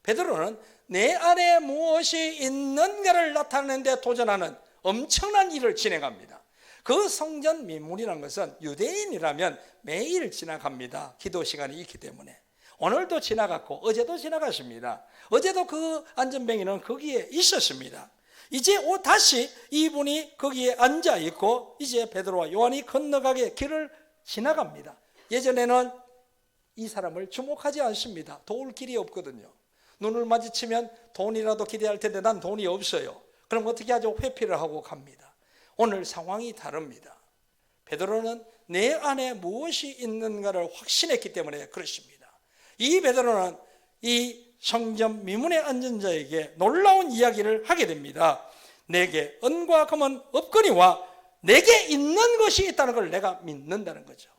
베드로는 내 안에 무엇이 있는가를 나타내는 데 도전하는 엄청난 일을 진행합니다. 그 성전 미문이라는 것은 유대인이라면 매일 지나갑니다. 기도 시간이 있기 때문에. 오늘도 지나갔고 어제도 지나갔습니다. 어제도 그 안전뱅이는 거기에 있었습니다. 이제 다시 이분이 거기에 앉아 있고 이제 베드로와 요한이 건너가게 길을 지나갑니다. 예전에는 이 사람을 주목하지 않습니다. 도울 길이 없거든요. 눈을 마주치면 돈이라도 기대할 텐데 난 돈이 없어요. 그럼 어떻게 하죠? 회피를 하고 갑니다. 오늘 상황이 다릅니다. 베드로는 내 안에 무엇이 있는가를 확신했기 때문에 그렇습니다. 이 베드로는 이 성전 미문에 앉은 자에게 놀라운 이야기를 하게 됩니다. 내게 은과 금은 없거니와 내게 있는 것이 있다는 걸 내가 믿는다는 거죠.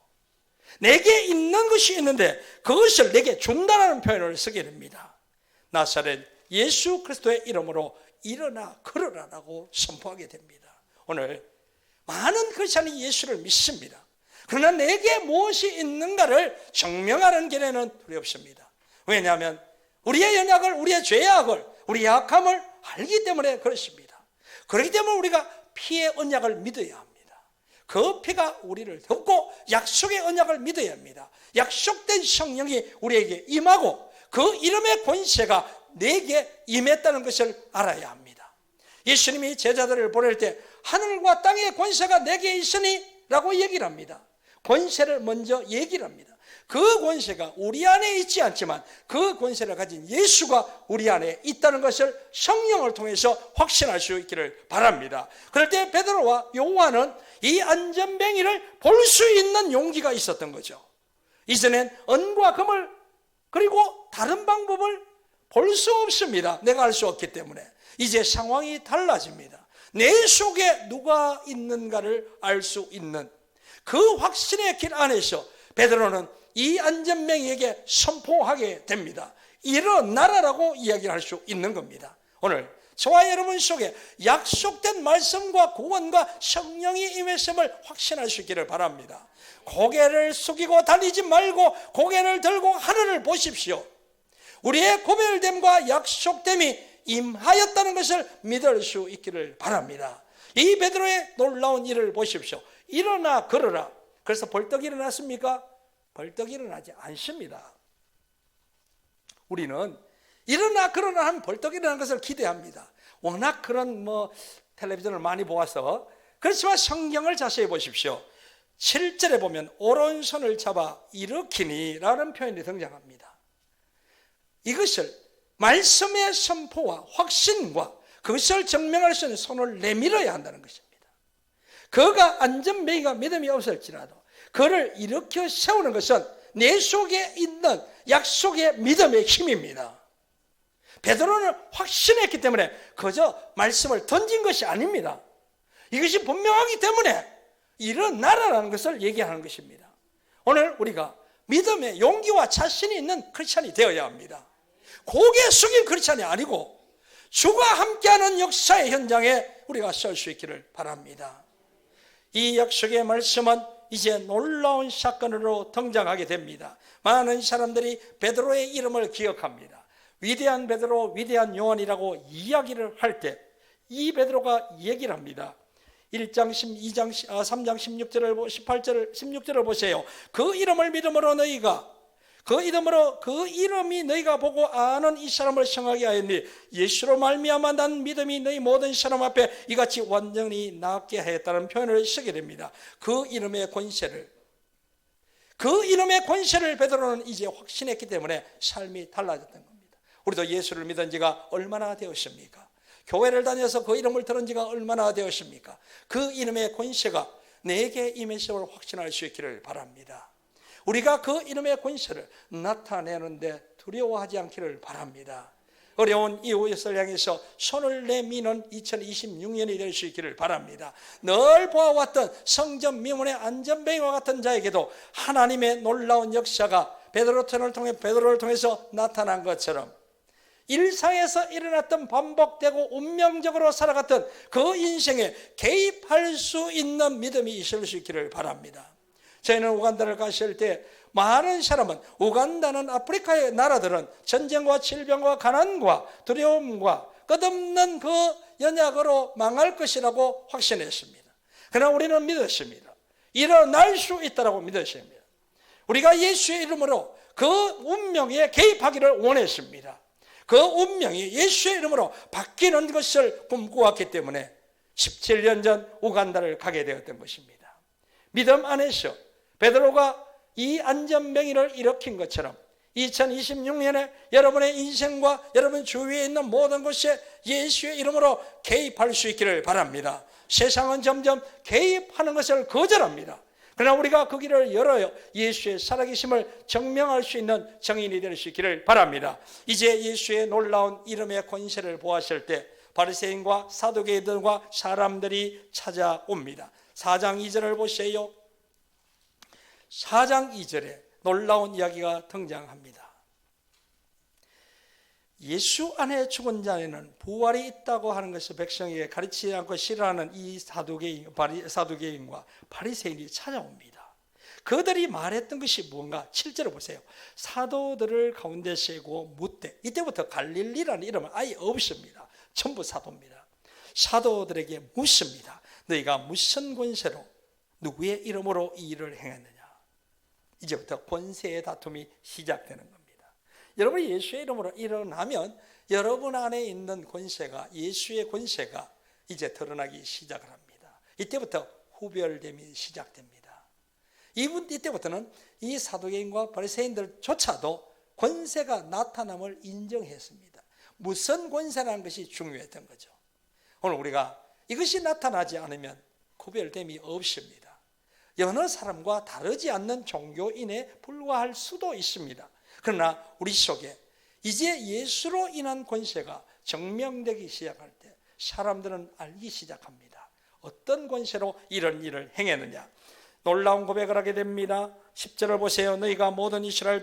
내게 있는 것이 있는데 그것을 내게 준다는 표현을 쓰게 됩니다. 나사렛 예수 그리스도의 이름으로 일어나 걸으라라고 선포하게 됩니다. 오늘 많은 크리스찬이 예수를 믿습니다. 그러나 내게 무엇이 있는가를 증명하는 길에는 두렵습니다. 왜냐하면 우리의 연약을, 우리의 죄악을, 우리의 약함을 알기 때문에 그렇습니다. 그렇기 때문에 우리가 피의 언약을 믿어야 합니다. 그 피가 우리를 덮고 약속의 언약을 믿어야 합니다. 약속된 성령이 우리에게 임하고 그 이름의 권세가 내게 임했다는 것을 알아야 합니다. 예수님이 제자들을 보낼 때 하늘과 땅의 권세가 내게 있으니 라고 얘기를 합니다. 권세를 먼저 얘기를 합니다. 그 권세가 우리 안에 있지 않지만 그 권세를 가진 예수가 우리 안에 있다는 것을 성령을 통해서 확신할 수 있기를 바랍니다. 그럴 때 베드로와 요한은 이 안전뱅이를 볼 수 있는 용기가 있었던 거죠. 이전엔 은과 금을 그리고 다른 방법을 볼 수 없습니다. 내가 알 수 없기 때문에. 이제 상황이 달라집니다. 내 속에 누가 있는가를 알 수 있는 그 확신의 길 안에서 베드로는 이 안전뱅이에게 선포하게 됩니다. 일어나라라고 이야기를 할 수 있는 겁니다. 오늘 저와 여러분 속에 약속된 말씀과 구원과 성령이 임했음을 확신할 수 있기를 바랍니다. 고개를 숙이고 다니지 말고 고개를 들고 하늘을 보십시오. 우리의 구별됨과 약속됨이 임하였다는 것을 믿을 수 있기를 바랍니다. 이 베드로의 놀라운 일을 보십시오. 일어나 걸어라. 그래서 벌떡 일어났습니까? 벌떡 일어나지 않습니다. 우리는 일어나 걸어라 한 벌떡 일어나는 것을 기대합니다. 워낙 그런 텔레비전을 많이 보아서. 그렇지만 성경을 자세히 보십시오. 7절에 보면 오른손을 잡아 일으키니 라는 표현이 등장합니다. 이것을 말씀의 선포와 확신과 그것을 증명할 수 있는 손을 내밀어야 한다는 것입니다. 그가 안전뱅이가 믿음이 없을지라도 그를 일으켜 세우는 것은 내 속에 있는 약속의 믿음의 힘입니다. 베드로는 확신했기 때문에 그저 말씀을 던진 것이 아닙니다. 이것이 분명하기 때문에 일어나라라는 것을 얘기하는 것입니다. 오늘 우리가 믿음의 용기와 자신이 있는 크리스찬이 되어야 합니다. 고개 숙인 크리스찬이 아니고 주가 함께하는 역사의 현장에 우리가 설 수 있기를 바랍니다. 이 약속의 말씀은 이제 놀라운 사건으로 등장하게 됩니다. 많은 사람들이 베드로의 이름을 기억합니다. 위대한 베드로, 위대한 요한이라고 이야기를 할 때 이 베드로가 얘기를 합니다. 1장, 2장, 3장 16절을 18절, 16절을 보세요. 그 이름을 믿음으로 너희가 그 이름이 너희가 보고 아는 이 사람을 성하게 하였니 예수로 말미암아 난 믿음이 너희 모든 사람 앞에 이같이 완전히 낫게 하였다는 표현을 쓰게 됩니다. 그 이름의 권세를 베드로는 이제 확신했기 때문에 삶이 달라졌던 겁니다. 우리도 예수를 믿은 지가 얼마나 되었습니까? 교회를 다녀서 그 이름을 들은 지가 얼마나 되었습니까? 그 이름의 권세가 내게 임했음을 확신할 수 있기를 바랍니다. 우리가 그 이름의 권세를 나타내는데 두려워하지 않기를 바랍니다. 어려운 이웃을 향해서 손을 내미는 2026년이 될 수 있기를 바랍니다. 늘 보아왔던 성전 미문의 안전뱅이와 같은 자에게도 하나님의 놀라운 역사가 베드로를 통해서 나타난 것처럼 일상에서 일어났던 반복되고 운명적으로 살아갔던 그 인생에 개입할 수 있는 믿음이 있을 수 있기를 바랍니다. 저희는 우간다를 갔을 때 많은 사람은 우간다는 아프리카의 나라들은 전쟁과 질병과 가난과 두려움과 끝없는 그 연약으로 망할 것이라고 확신했습니다. 그러나 우리는 믿었습니다. 일어날 수 있다고 믿었습니다. 우리가 예수의 이름으로 그 운명에 개입하기를 원했습니다. 그 운명이 예수의 이름으로 바뀌는 것을 꿈꾸었기 때문에 17년 전 우간다를 가게 되었던 것입니다. 믿음 안에서 베드로가 이 안전뱅이를 일으킨 것처럼 2026년에 여러분의 인생과 여러분 주위에 있는 모든 것에 예수의 이름으로 개입할 수 있기를 바랍니다. 세상은 점점 개입하는 것을 거절합니다. 그러나 우리가 그 길을 열어요. 예수의 살아계심을 증명할 수 있는 증인이 될 수 있기를 바랍니다. 이제 예수의 놀라운 이름의 권세를 보았을 때 바리새인과 사두개인들과 사람들이 찾아옵니다. 4장 2절을 보세요. 4장 2절에 놀라운 이야기가 등장합니다. 예수 안에 죽은 자에는 부활이 있다고 하는 것을 백성에게 가르치지 않고 싫어하는 이 사두개인과 바리새인이 찾아옵니다. 그들이 말했던 것이 뭔가 7절을 보세요. 사도들을 가운데 세고 묻되, 이때부터 갈릴리라는 이름은 아예 없습니다. 전부 사도입니다. 사도들에게 묻습니다. 너희가 무슨 권세로 누구의 이름으로 이 일을 행했느냐. 이제부터 권세의 다툼이 시작되는 겁니다. 여러분이 예수의 이름으로 일어나면 여러분 안에 있는 권세가, 예수의 권세가 이제 드러나기 시작을 합니다. 이때부터 후별됨이 시작됩니다. 이때부터는 이 사두개인과 바리새인들조차도 권세가 나타남을 인정했습니다. 무슨 권세라는 것이 중요했던 거죠. 오늘 우리가 이것이 나타나지 않으면 구별됨이 없습니다. 여러 사람과 다르지 않는 종교인에 불과할 수도 있습니다. 그러나 우리 속에 이제 예수로 인한 권세가 증명되기 시작할 때 사람들은 알기 시작합니다. 어떤 권세로 이런 일을 행했느냐. 놀라운 고백을 하게 됩니다. 10절을 보세요. 너희 모든 이스라엘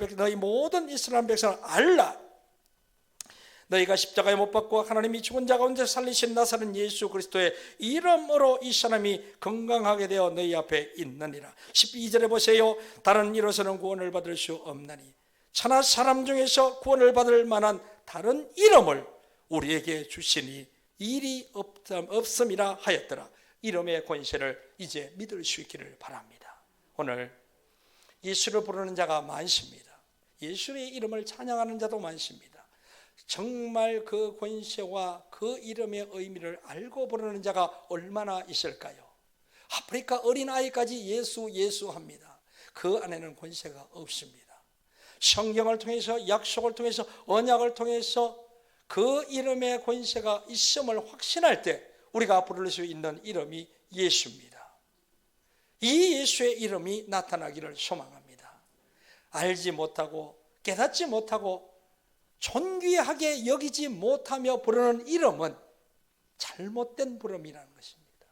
백성을 알라. 너희가 십자가에 못 박고 하나님이 죽은 자 가운데 살리신 나사렛 예수 그리스도의 이름으로 이 사람이 건강하게 되어 너희 앞에 있느니라. 12절에 보세요. 다른 이로서는 구원을 받을 수 없나니 천하 사람 중에서 구원을 받을 만한 다른 이름을 우리에게 주시니 일이 없음이라 하였더라. 이름의 권세를 이제 믿을 수 있기를 바랍니다. 오늘 예수를 부르는 자가 많습니다. 예수의 이름을 찬양하는 자도 많습니다. 정말 그 권세와 그 이름의 의미를 알고 부르는 자가 얼마나 있을까요? 아프리카 어린아이까지 예수 합니다. 그 안에는 권세가 없습니다. 성경을 통해서, 약속을 통해서, 언약을 통해서 그 이름의 권세가 있음을 확신할 때 우리가 부를 수 있는 이름이 예수입니다. 이 예수의 이름이 나타나기를 소망합니다. 알지 못하고 깨닫지 못하고 존귀하게 여기지 못하며 부르는 이름은 잘못된 부름이라는 것입니다.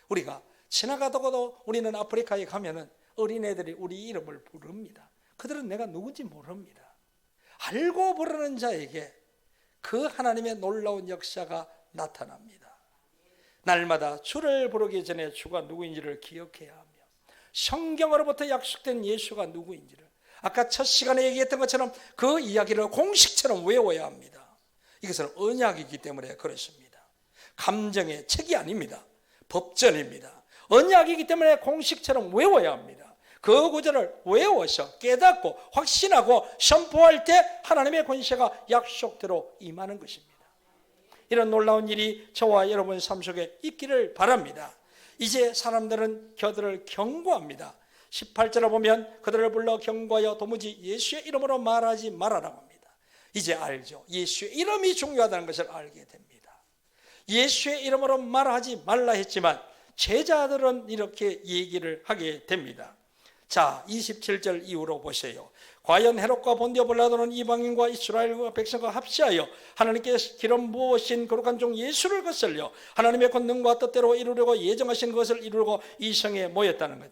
우리가 지나가다가도 우리는 아프리카에 가면은 어린애들이 우리 이름을 부릅니다. 그들은 내가 누군지 모릅니다. 알고 부르는 자에게 그 하나님의 놀라운 역사가 나타납니다. 날마다 주를 부르기 전에 주가 누구인지를 기억해야 하며 성경으로부터 약속된 예수가 누구인지를 아까 첫 시간에 얘기했던 것처럼 그 이야기를 공식처럼 외워야 합니다. 이것은 언약이기 때문에 그렇습니다. 감정의 책이 아닙니다. 법전입니다. 언약이기 때문에 공식처럼 외워야 합니다. 그 구절을 외워서 깨닫고 확신하고 선포할 때 하나님의 권세가 약속대로 임하는 것입니다. 이런 놀라운 일이 저와 여러분 삶 속에 있기를 바랍니다. 이제 사람들은 그들을 경고합니다. 18절에 보면 그들을 불러 경고하여 도무지 예수의 이름으로 말하지 말아라고 합니다. 이제 알죠. 예수의 이름이 중요하다는 것을 알게 됩니다. 예수의 이름으로 말하지 말라 했지만 제자들은 이렇게 얘기를 하게 됩니다. 자, 27절 이후로 보세요. 과연 헤롯과 본디오 빌라도는 이방인과 이스라엘 백성과 합시하여 하나님께서 기름 부으신 거룩한 종 예수를 거슬려 하나님의 권능과 뜻대로 이루려고 예정하신 것을 이루려고 이 성에 모였다는 것.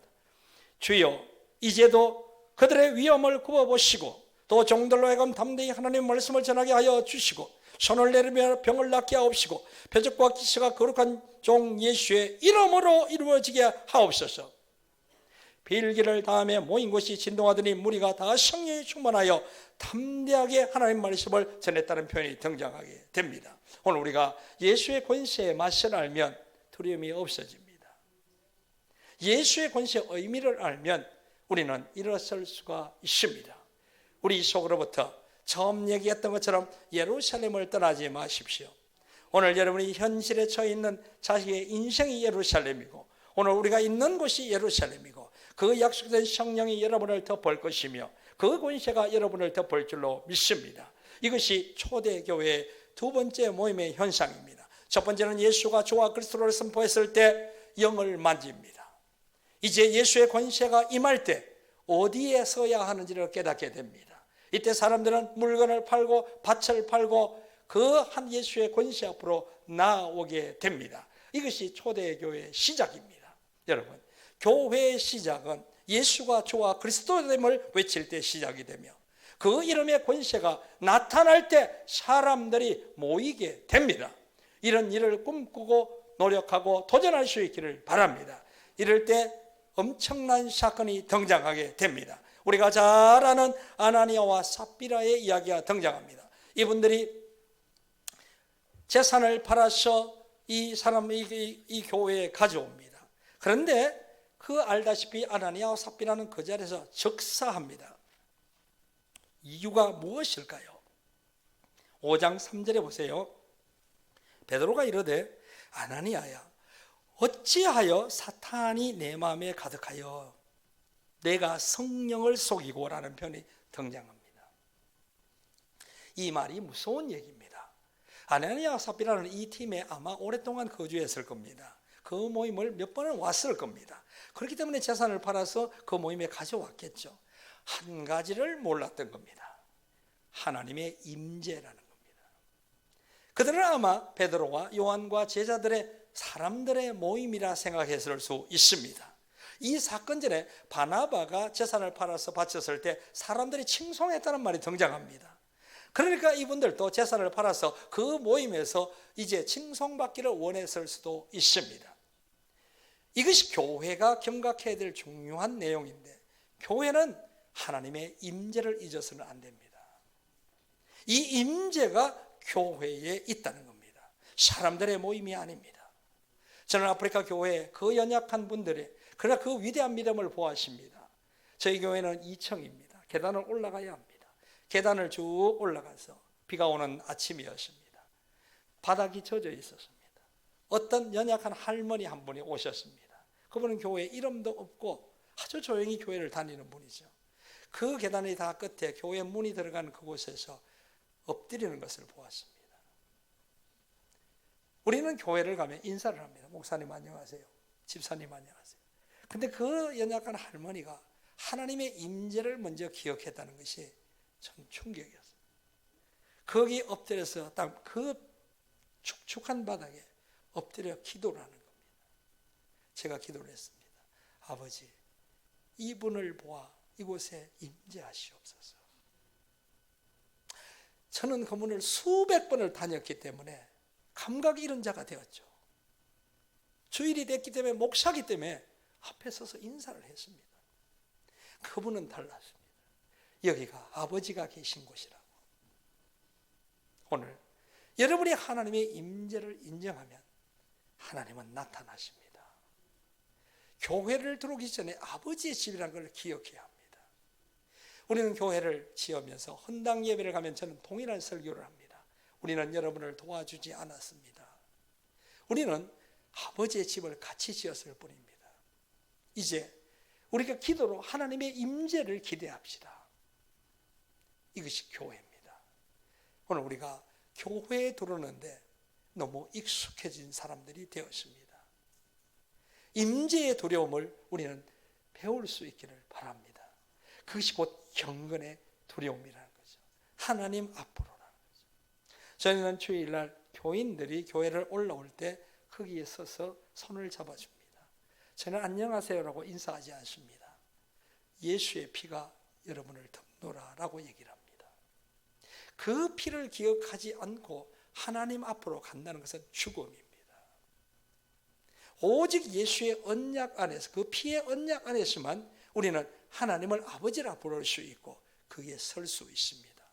주여, 이제도 그들의 위험을 굽어보시고 또 종들로 하여금 담대히 하나님의 말씀을 전하게 하여 주시고 손을 내리며 병을 낫게 하옵시고 표적과 기사가 거룩한 종 예수의 이름으로 이루어지게 하옵소서. 빌기를 다음에 모인 곳이 진동하더니 무리가 다 성령이 충만하여 담대하게 하나님 말씀을 전했다는 표현이 등장하게 됩니다. 오늘 우리가 예수의 권세의 맛을 알면 두려움이 없어집니다. 예수의 권세의 의미를 알면 우리는 일어설 수가 있습니다. 우리 속으로부터 처음 얘기했던 것처럼 예루살렘을 떠나지 마십시오. 오늘 여러분이 현실에 처해 있는 자식의 인생이 예루살렘이고 오늘 우리가 있는 곳이 예루살렘이고 그 약속된 성령이 여러분을 덮을 것이며 그 권세가 여러분을 덮을 줄로 믿습니다. 이것이 초대교회의 두 번째 모임의 현상입니다. 첫 번째는 예수가 주와 그리스도를 선포했을 때 영을 만집니다. 이제 예수의 권세가 임할 때 어디에 서야 하는지를 깨닫게 됩니다. 이때 사람들은 물건을 팔고 밭을 팔고 그 한 예수의 권세 앞으로 나오게 됩니다. 이것이 초대교회의 시작입니다. 여러분, 교회의 시작은 예수가 주와 그리스도됨을 외칠 때 시작이 되며 그 이름의 권세가 나타날 때 사람들이 모이게 됩니다. 이런 일을 꿈꾸고 노력하고 도전할 수 있기를 바랍니다. 이럴 때 엄청난 사건이 등장하게 됩니다. 우리가 잘 아는 아나니아와 삽비라의 이야기가 등장합니다. 이분들이 재산을 팔아서 이 교회에 가져옵니다. 그런데 그 알다시피 아나니아와 삽비라는 그 자리에서 적사합니다. 이유가 무엇일까요? 5장 3절에 보세요. 베드로가 이르되 아나니아야 어찌하여 사탄이 내 마음에 가득하여 내가 성령을 속이고 라는 표현이 등장합니다. 이 말이 무서운 얘기입니다. 아나니아와 삽비라는 이 팀에 아마 오랫동안 거주했을 겁니다. 그 모임을 몇 번은 왔을 겁니다. 그렇기 때문에 재산을 팔아서 그 모임에 가져왔겠죠. 한 가지를 몰랐던 겁니다. 하나님의 임재라는 겁니다. 그들은 아마 베드로와 요한과 제자들의 사람들의 모임이라 생각했을 수 있습니다. 이 사건 전에 바나바가 재산을 팔아서 바쳤을 때 사람들이 칭송했다는 말이 등장합니다. 그러니까 이분들도 재산을 팔아서 그 모임에서 이제 칭송받기를 원했을 수도 있습니다. 이것이 교회가 경각해야 될 중요한 내용인데 교회는 하나님의 임재를 잊어서는 안 됩니다. 이 임재가 교회에 있다는 겁니다. 사람들의 모임이 아닙니다. 저는 아프리카 교회에 그 연약한 분들의 그러나 그 위대한 믿음을 보았습니다. 저희 교회는 2층입니다. 계단을 올라가야 합니다. 계단을 쭉 올라가서 비가 오는 아침이었습니다. 바닥이 젖어 있었습니다. 어떤 연약한 할머니 한 분이 오셨습니다. 그분은 교회에 이름도 없고 아주 조용히 교회를 다니는 분이죠. 그 계단의 다 끝에 교회 문이 들어가는 그곳에서 엎드리는 것을 보았습니다. 우리는 교회를 가면 인사를 합니다. 목사님 안녕하세요. 집사님 안녕하세요. 근데 그 연약한 할머니가 하나님의 임재를 먼저 기억했다는 것이 참 충격이었어요. 거기 엎드려서 딱 그 축축한 바닥에 엎드려 기도를 하는 겁니다. 제가 기도를 했습니다. 아버지, 이분을 보아 이곳에 임재하시옵소서. 저는 그 문을 수백 번을 다녔기 때문에 감각 잃은 자가 되었죠. 주일이 됐기 때문에 목사기 때문에 앞에 서서 인사를 했습니다. 그분은 달랐습니다. 여기가 아버지가 계신 곳이라고. 오늘 여러분이 하나님의 임재를 인정하면 하나님은 나타나십니다. 교회를 들어오기 전에 아버지의 집이라는 걸 기억해야 합니다. 우리는 교회를 지으면서 헌당 예배를 가면 저는 동일한 설교를 합니다. 우리는 여러분을 도와주지 않았습니다. 우리는 아버지의 집을 같이 지었을 뿐입니다. 이제 우리가 기도로 하나님의 임재를 기대합시다. 이것이 교회입니다. 오늘 우리가 교회에 들어오는데 너무 익숙해진 사람들이 되었습니다. 임재의 두려움을 우리는 배울 수 있기를 바랍니다. 그것이 곧 경건의 두려움이라는 거죠. 하나님 앞으로라는 거죠. 저희는 주일날 교인들이 교회를 올라올 때 거기에 서서 손을 잡아줍니다. 저는 안녕하세요라고 인사하지 않습니다. 예수의 피가 여러분을 덮노라라고 얘기를 합니다. 그 피를 기억하지 않고 하나님 앞으로 간다는 것은 죽음입니다. 오직 예수의 언약 안에서, 그 피의 언약 안에서만 우리는 하나님을 아버지라 부를 수 있고 거기에 설 수 있습니다.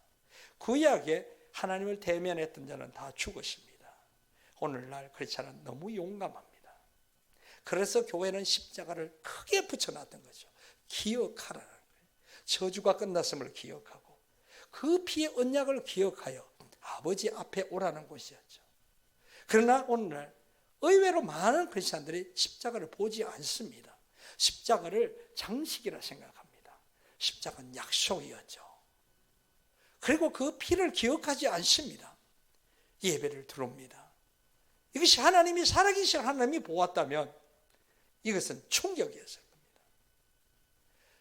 구약에 하나님을 대면했던 자는 다 죽었습니다. 오늘날 크리스찬은 너무 용감합니다. 그래서 교회는 십자가를 크게 붙여놨던 거죠. 기억하라는 거예요. 저주가 끝났음을 기억하고 그 피의 언약을 기억하여 아버지 앞에 오라는 곳이었죠. 그러나 오늘날 의외로 많은 크리스찬들이 십자가를 보지 않습니다. 십자가를 장식이라 생각합니다. 십자가는 약속이었죠. 그리고 그 피를 기억하지 않습니다. 예배를 들어옵니다. 이것이 하나님이 살아계신 하나님이 보았다면 이것은 충격이었을 겁니다.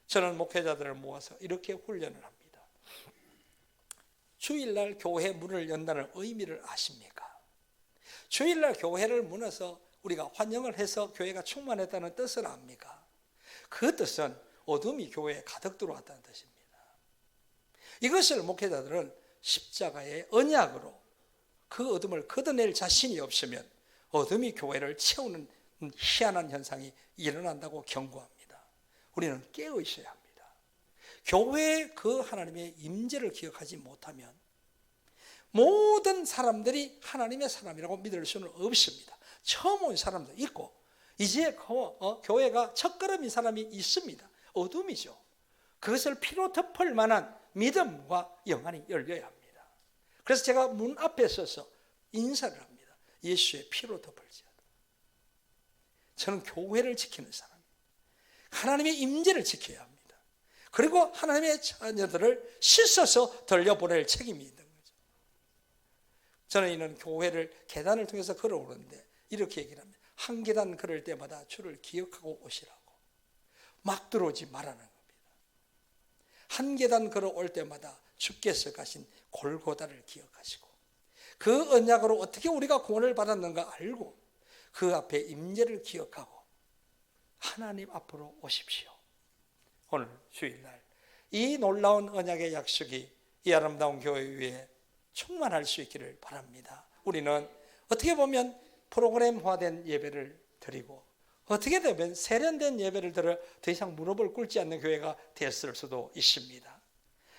저는 목회자들을 모아서 이렇게 훈련을 합니다. 주일날 교회 문을 연다는 의미를 아십니까? 주일날 교회를 문어서 우리가 환영을 해서 교회가 충만했다는 뜻을 압니까? 그 뜻은 어둠이 교회에 가득 들어왔다는 뜻입니다. 이것을 목회자들은 십자가의 언약으로 그 어둠을 걷어낼 자신이 없으면 어둠이 교회를 채우는 희한한 현상이 일어난다고 경고합니다. 우리는 깨어 있어야 합니다. 교회의 그 하나님의 임재를 기억하지 못하면 모든 사람들이 하나님의 사람이라고 믿을 수는 없습니다. 처음 온 사람도 있고 이제 교회가 첫걸음인 사람이 있습니다. 어둠이죠. 그것을 피로 덮을 만한 믿음과 영안이 열려야 합니다. 그래서 제가 문 앞에 서서 인사를 합니다. 예수의 피로 덮을지어다. 저는 교회를 지키는 사람입니다. 하나님의 임재를 지켜야 합니다. 그리고 하나님의 자녀들을 씻어서 돌려보낼 책임이 있는 거죠. 저는 이는 교회를 계단을 통해서 걸어오는데 이렇게 얘기를 합니다. 한 계단 걸을 때마다 주를 기억하고 오시라고. 막 들어오지 말라는 겁니다. 한 계단 걸어올 때마다 주께서 가신 골고다를 기억하시고 그 언약으로 어떻게 우리가 구원을 받았는가 알고 그 앞에 임재를 기억하고 하나님 앞으로 오십시오. 오늘 주일날 이 놀라운 언약의 약속이 이 아름다운 교회 위에 충만할 수 있기를 바랍니다. 우리는 어떻게 보면 프로그램화된 예배를 드리고 어떻게 되면 세련된 예배를 들어 더 이상 무릎을 꿇지 않는 교회가 됐을 수도 있습니다.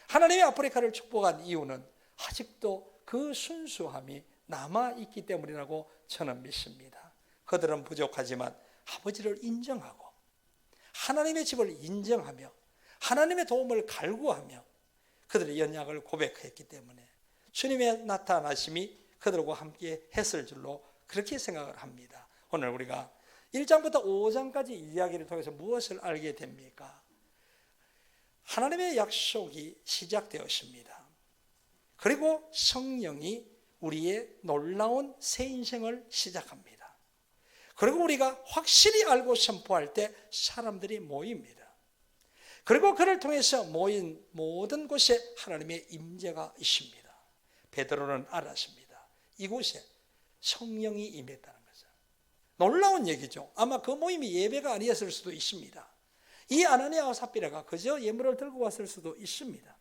하나님의 아프리카를 축복한 이유는 아직도 그 순수함이 남아있기 때문이라고 저는 믿습니다. 그들은 부족하지만 아버지를 인정하고 하나님의 집을 인정하며 하나님의 도움을 갈구하며 그들의 연약을 고백했기 때문에 주님의 나타나심이 그들과 함께 했을 줄로 그렇게 생각을 합니다. 오늘 우리가 1장부터 5장까지 이야기를 통해서 무엇을 알게 됩니까? 하나님의 약속이 시작되었습니다. 그리고 성령이 우리의 놀라운 새 인생을 시작합니다. 그리고 우리가 확실히 알고 선포할 때 사람들이 모입니다. 그리고 그를 통해서 모인 모든 곳에 하나님의 임재가 있습니다. 베드로는 알았습니다. 이곳에 성령이 임했다는 거죠. 놀라운 얘기죠. 아마 그 모임이 예배가 아니었을 수도 있습니다. 이 아나니아와 삽비라가 그저 예물을 들고 왔을 수도 있습니다.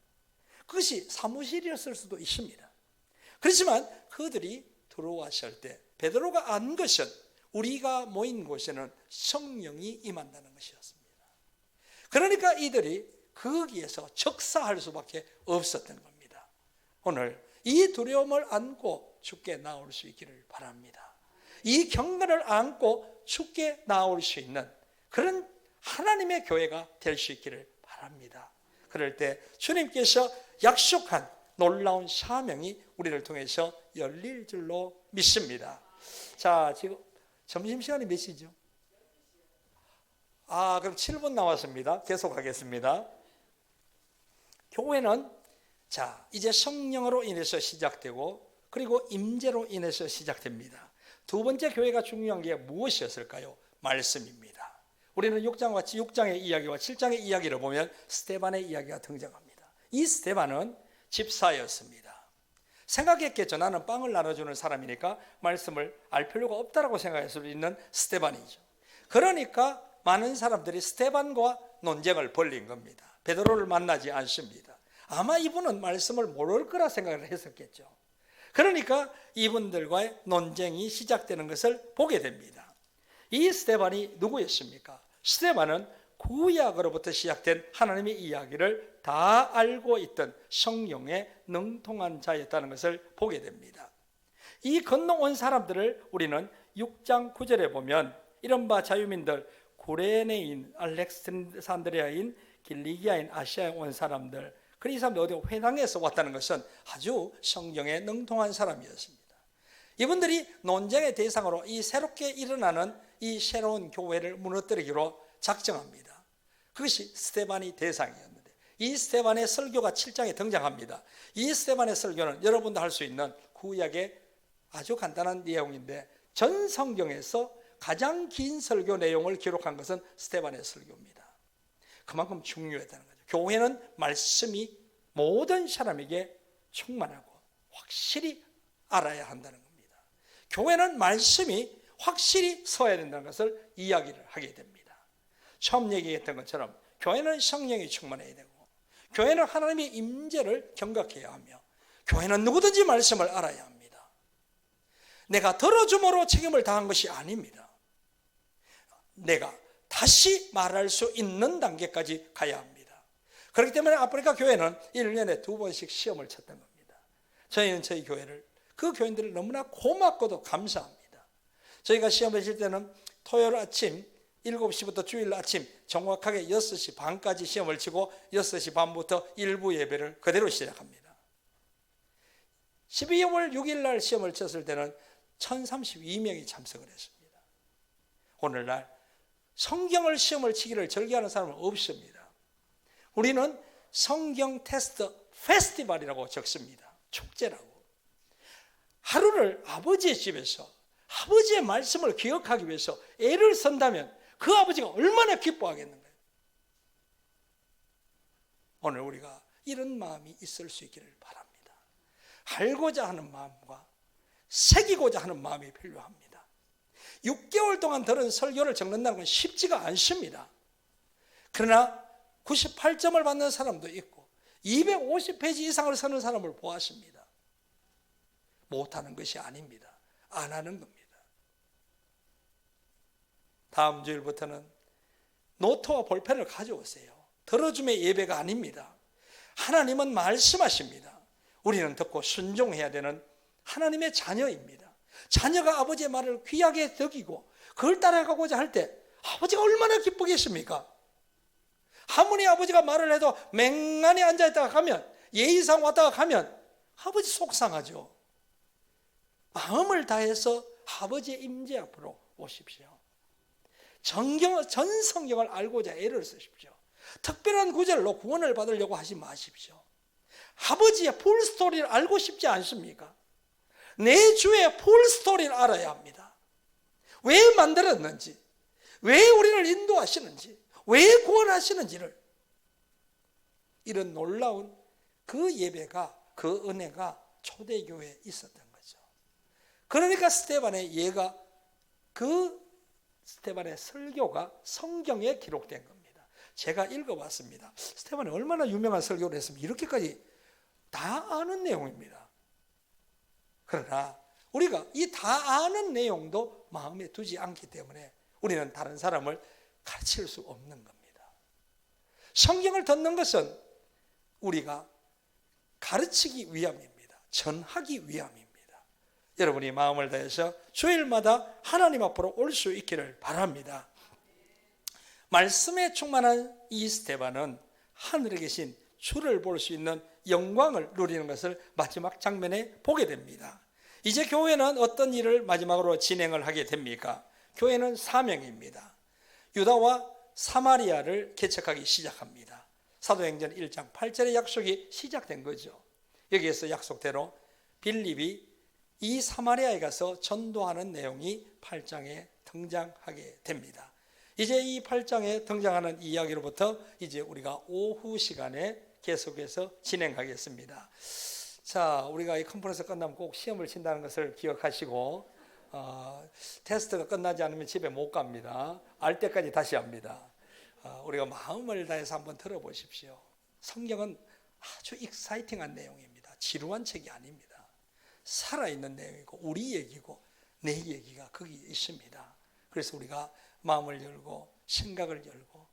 그것이 사무실이었을 수도 있습니다. 그렇지만 그들이 들어왔을 때 베드로가 안 것은 우리가 모인 곳에는 성령이 임한다는 것이었습니다. 그러니까 이들이 거기에서 적사할 수밖에 없었던 겁니다. 오늘 이 두려움을 안고 주께 나올 수 있기를 바랍니다. 이 경건을 안고 주께 나올 수 있는 그런 하나님의 교회가 될 수 있기를 바랍니다. 그럴 때 주님께서 약속한 놀라운 사명이 우리를 통해서 열릴 줄로 믿습니다. 자, 지금 점심시간이 몇 시죠? 그럼 7분 남았습니다. 계속하겠습니다. 교회는 이제 성령으로 인해서 시작되고 그리고 임재로 인해서 시작됩니다. 두 번째 교회가 중요한 게 무엇이었을까요? 말씀입니다. 우리는 6장의 이야기와 7장의 이야기를 보면 스데반의 이야기가 등장합니다. 이 스데반은 집사였습니다. 생각했겠죠. 나는 빵을 나눠주는 사람이니까 말씀을 알 필요가 없다라고 생각할 수 있는 스데반이죠. 그러니까 많은 사람들이 스데반과 논쟁을 벌린 겁니다. 베드로를 만나지 않습니다. 아마 이분은 말씀을 모를 거라 생각을 했었겠죠. 그러니까 이분들과의 논쟁이 시작되는 것을 보게 됩니다. 이 스데반이 누구였습니까? 스데반은 구약으로부터 시작된 하나님의 이야기를 다 알고 있던 성령의 능통한 자였다는 것을 보게 됩니다. 이 건너온 사람들을 우리는 6장 9절에 보면 이른바 자유민들, 구레네인, 알렉산드리아인, 길리기아인, 아시아에 온 사람들, 이 사람들 어디 회당에서 왔다는 것은 아주 성경에 능통한 사람이었습니다. 이분들이 논쟁의 대상으로 이 새롭게 일어나는 이 새로운 교회를 무너뜨리기로 작정합니다. 그것이 스데반이 대상이었는데 이 스데반의 설교가 7장에 등장합니다. 이 스데반의 설교는 여러분도 할 수 있는 구약의 아주 간단한 내용인데 전 성경에서 가장 긴 설교 내용을 기록한 것은 스데반의 설교입니다. 그만큼 중요했다는 거죠. 교회는 말씀이 모든 사람에게 충만하고 확실히 알아야 한다는 겁니다. 교회는 말씀이 확실히 서야 된다는 것을 이야기를 하게 됩니다. 처음 얘기했던 것처럼 교회는 성령이 충만해야 되고, 교회는 하나님의 임재를 경각해야 하며, 교회는 누구든지 말씀을 알아야 합니다. 내가 들어줌으로 책임을 다한 것이 아닙니다. 내가 다시 말할 수 있는 단계까지 가야 합니다. 그렇기 때문에 아프리카 교회는 1년에 2번씩 시험을 쳤던 겁니다. 저희는 저희 교회를, 그 교인들을 너무나 고맙고도 감사합니다. 저희가 시험을 칠 때는 토요일 아침 7시부터 주일 아침 정확하게 6시 반까지 시험을 치고 6시 반부터 일부 예배를 그대로 시작합니다. 12월 6일 날 시험을 쳤을 때는 1032명이 참석을 했습니다. 오늘날 성경을 시험을 치기를 절개하는 사람은 없습니다. 우리는 성경 테스트 페스티벌이라고 적습니다. 축제라고. 하루를 아버지의 집에서 아버지의 말씀을 기억하기 위해서 애를 쓴다면 그 아버지가 얼마나 기뻐하겠는가요? 오늘 우리가 이런 마음이 있을 수 있기를 바랍니다. 알고자 하는 마음과 새기고자 하는 마음이 필요합니다. 6개월 동안 들은 설교를 적는다는 건 쉽지가 않습니다. 그러나 98점을 받는 사람도 있고 250페이지 이상을 쓰는 사람을 보았습니다. 못하는 것이 아닙니다. 안 하는 겁니다. 다음 주일부터는 노트와 볼펜을 가져오세요. 들어줌의 예배가 아닙니다. 하나님은 말씀하십니다. 우리는 듣고 순종해야 되는 하나님의 자녀입니다. 자녀가 아버지의 말을 귀하게 여기고 그걸 따라가고자 할 때 아버지가 얼마나 기쁘겠습니까? 아무리 아버지가 말을 해도 맹간히 앉아있다가 가면, 예의상 왔다가 가면 아버지 속상하죠. 마음을 다해서 아버지의 임재 앞으로 오십시오. 전 성경을 알고자 애를 쓰십시오. 특별한 구절로 구원을 받으려고 하지 마십시오. 아버지의 풀스토리를 알고 싶지 않습니까? 내 주의 풀스토리를 알아야 합니다. 왜 만들었는지, 왜 우리를 인도하시는지, 왜 구원하시는지를, 이런 놀라운 그 예배가, 그 은혜가 초대교회에 있었던 거죠. 그러니까 스데반의 예가, 그 스데반의 설교가 성경에 기록된 겁니다. 제가 읽어봤습니다. 스데반이 얼마나 유명한 설교를 했으면 이렇게까지 다 아는 내용입니다. 그러나 우리가 이 다 아는 내용도 마음에 두지 않기 때문에 우리는 다른 사람을 가르칠 수 없는 겁니다. 성경을 듣는 것은 우리가 가르치기 위함입니다. 전하기 위함입니다. 여러분이 마음을 다해서 주일마다 하나님 앞으로 올 수 있기를 바랍니다. 말씀에 충만한 이 스데반은 하늘에 계신 주를 볼 수 있는 영광을 누리는 것을 마지막 장면에 보게 됩니다. 이제 교회는 어떤 일을 마지막으로 진행을 하게 됩니까? 교회는 사명입니다. 유다와 사마리아를 개척하기 시작합니다. 사도행전 1장 8절의 약속이 시작된 거죠. 여기에서 약속대로 빌립이 이 사마리아에 가서 전도하는 내용이 8장에 등장하게 됩니다. 이제 이 8장에 등장하는 이야기로부터 이제 우리가 오후 시간에 계속해서 진행하겠습니다. 자, 우리가 이 컨퍼런스 끝나면 꼭 시험을 친다는 것을 기억하시고, 테스트가 끝나지 않으면 집에 못 갑니다. 알 때까지 다시 합니다. 우리가 마음을 다해서 한번 들어보십시오. 성경은 아주 익사이팅한 내용입니다. 지루한 책이 아닙니다. 살아있는 내용이고 우리 얘기고 내 얘기가 거기에 있습니다. 그래서 우리가 마음을 열고 생각을 열고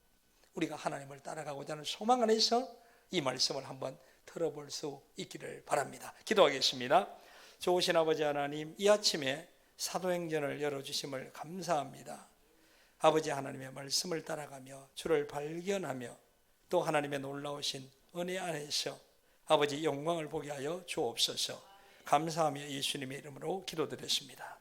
우리가 하나님을 따라가고자 하는 소망 안에서 이 말씀을 한번 들어볼 수 있기를 바랍니다. 기도하겠습니다. 좋으신 아버지 하나님, 이 아침에 사도행전을 열어주심을 감사합니다. 아버지 하나님의 말씀을 따라가며 주를 발견하며 또 하나님의 놀라우신 은혜 안에서 아버지 영광을 보게 하여 주옵소서. 감사하며 예수님의 이름으로 기도드렸습니다.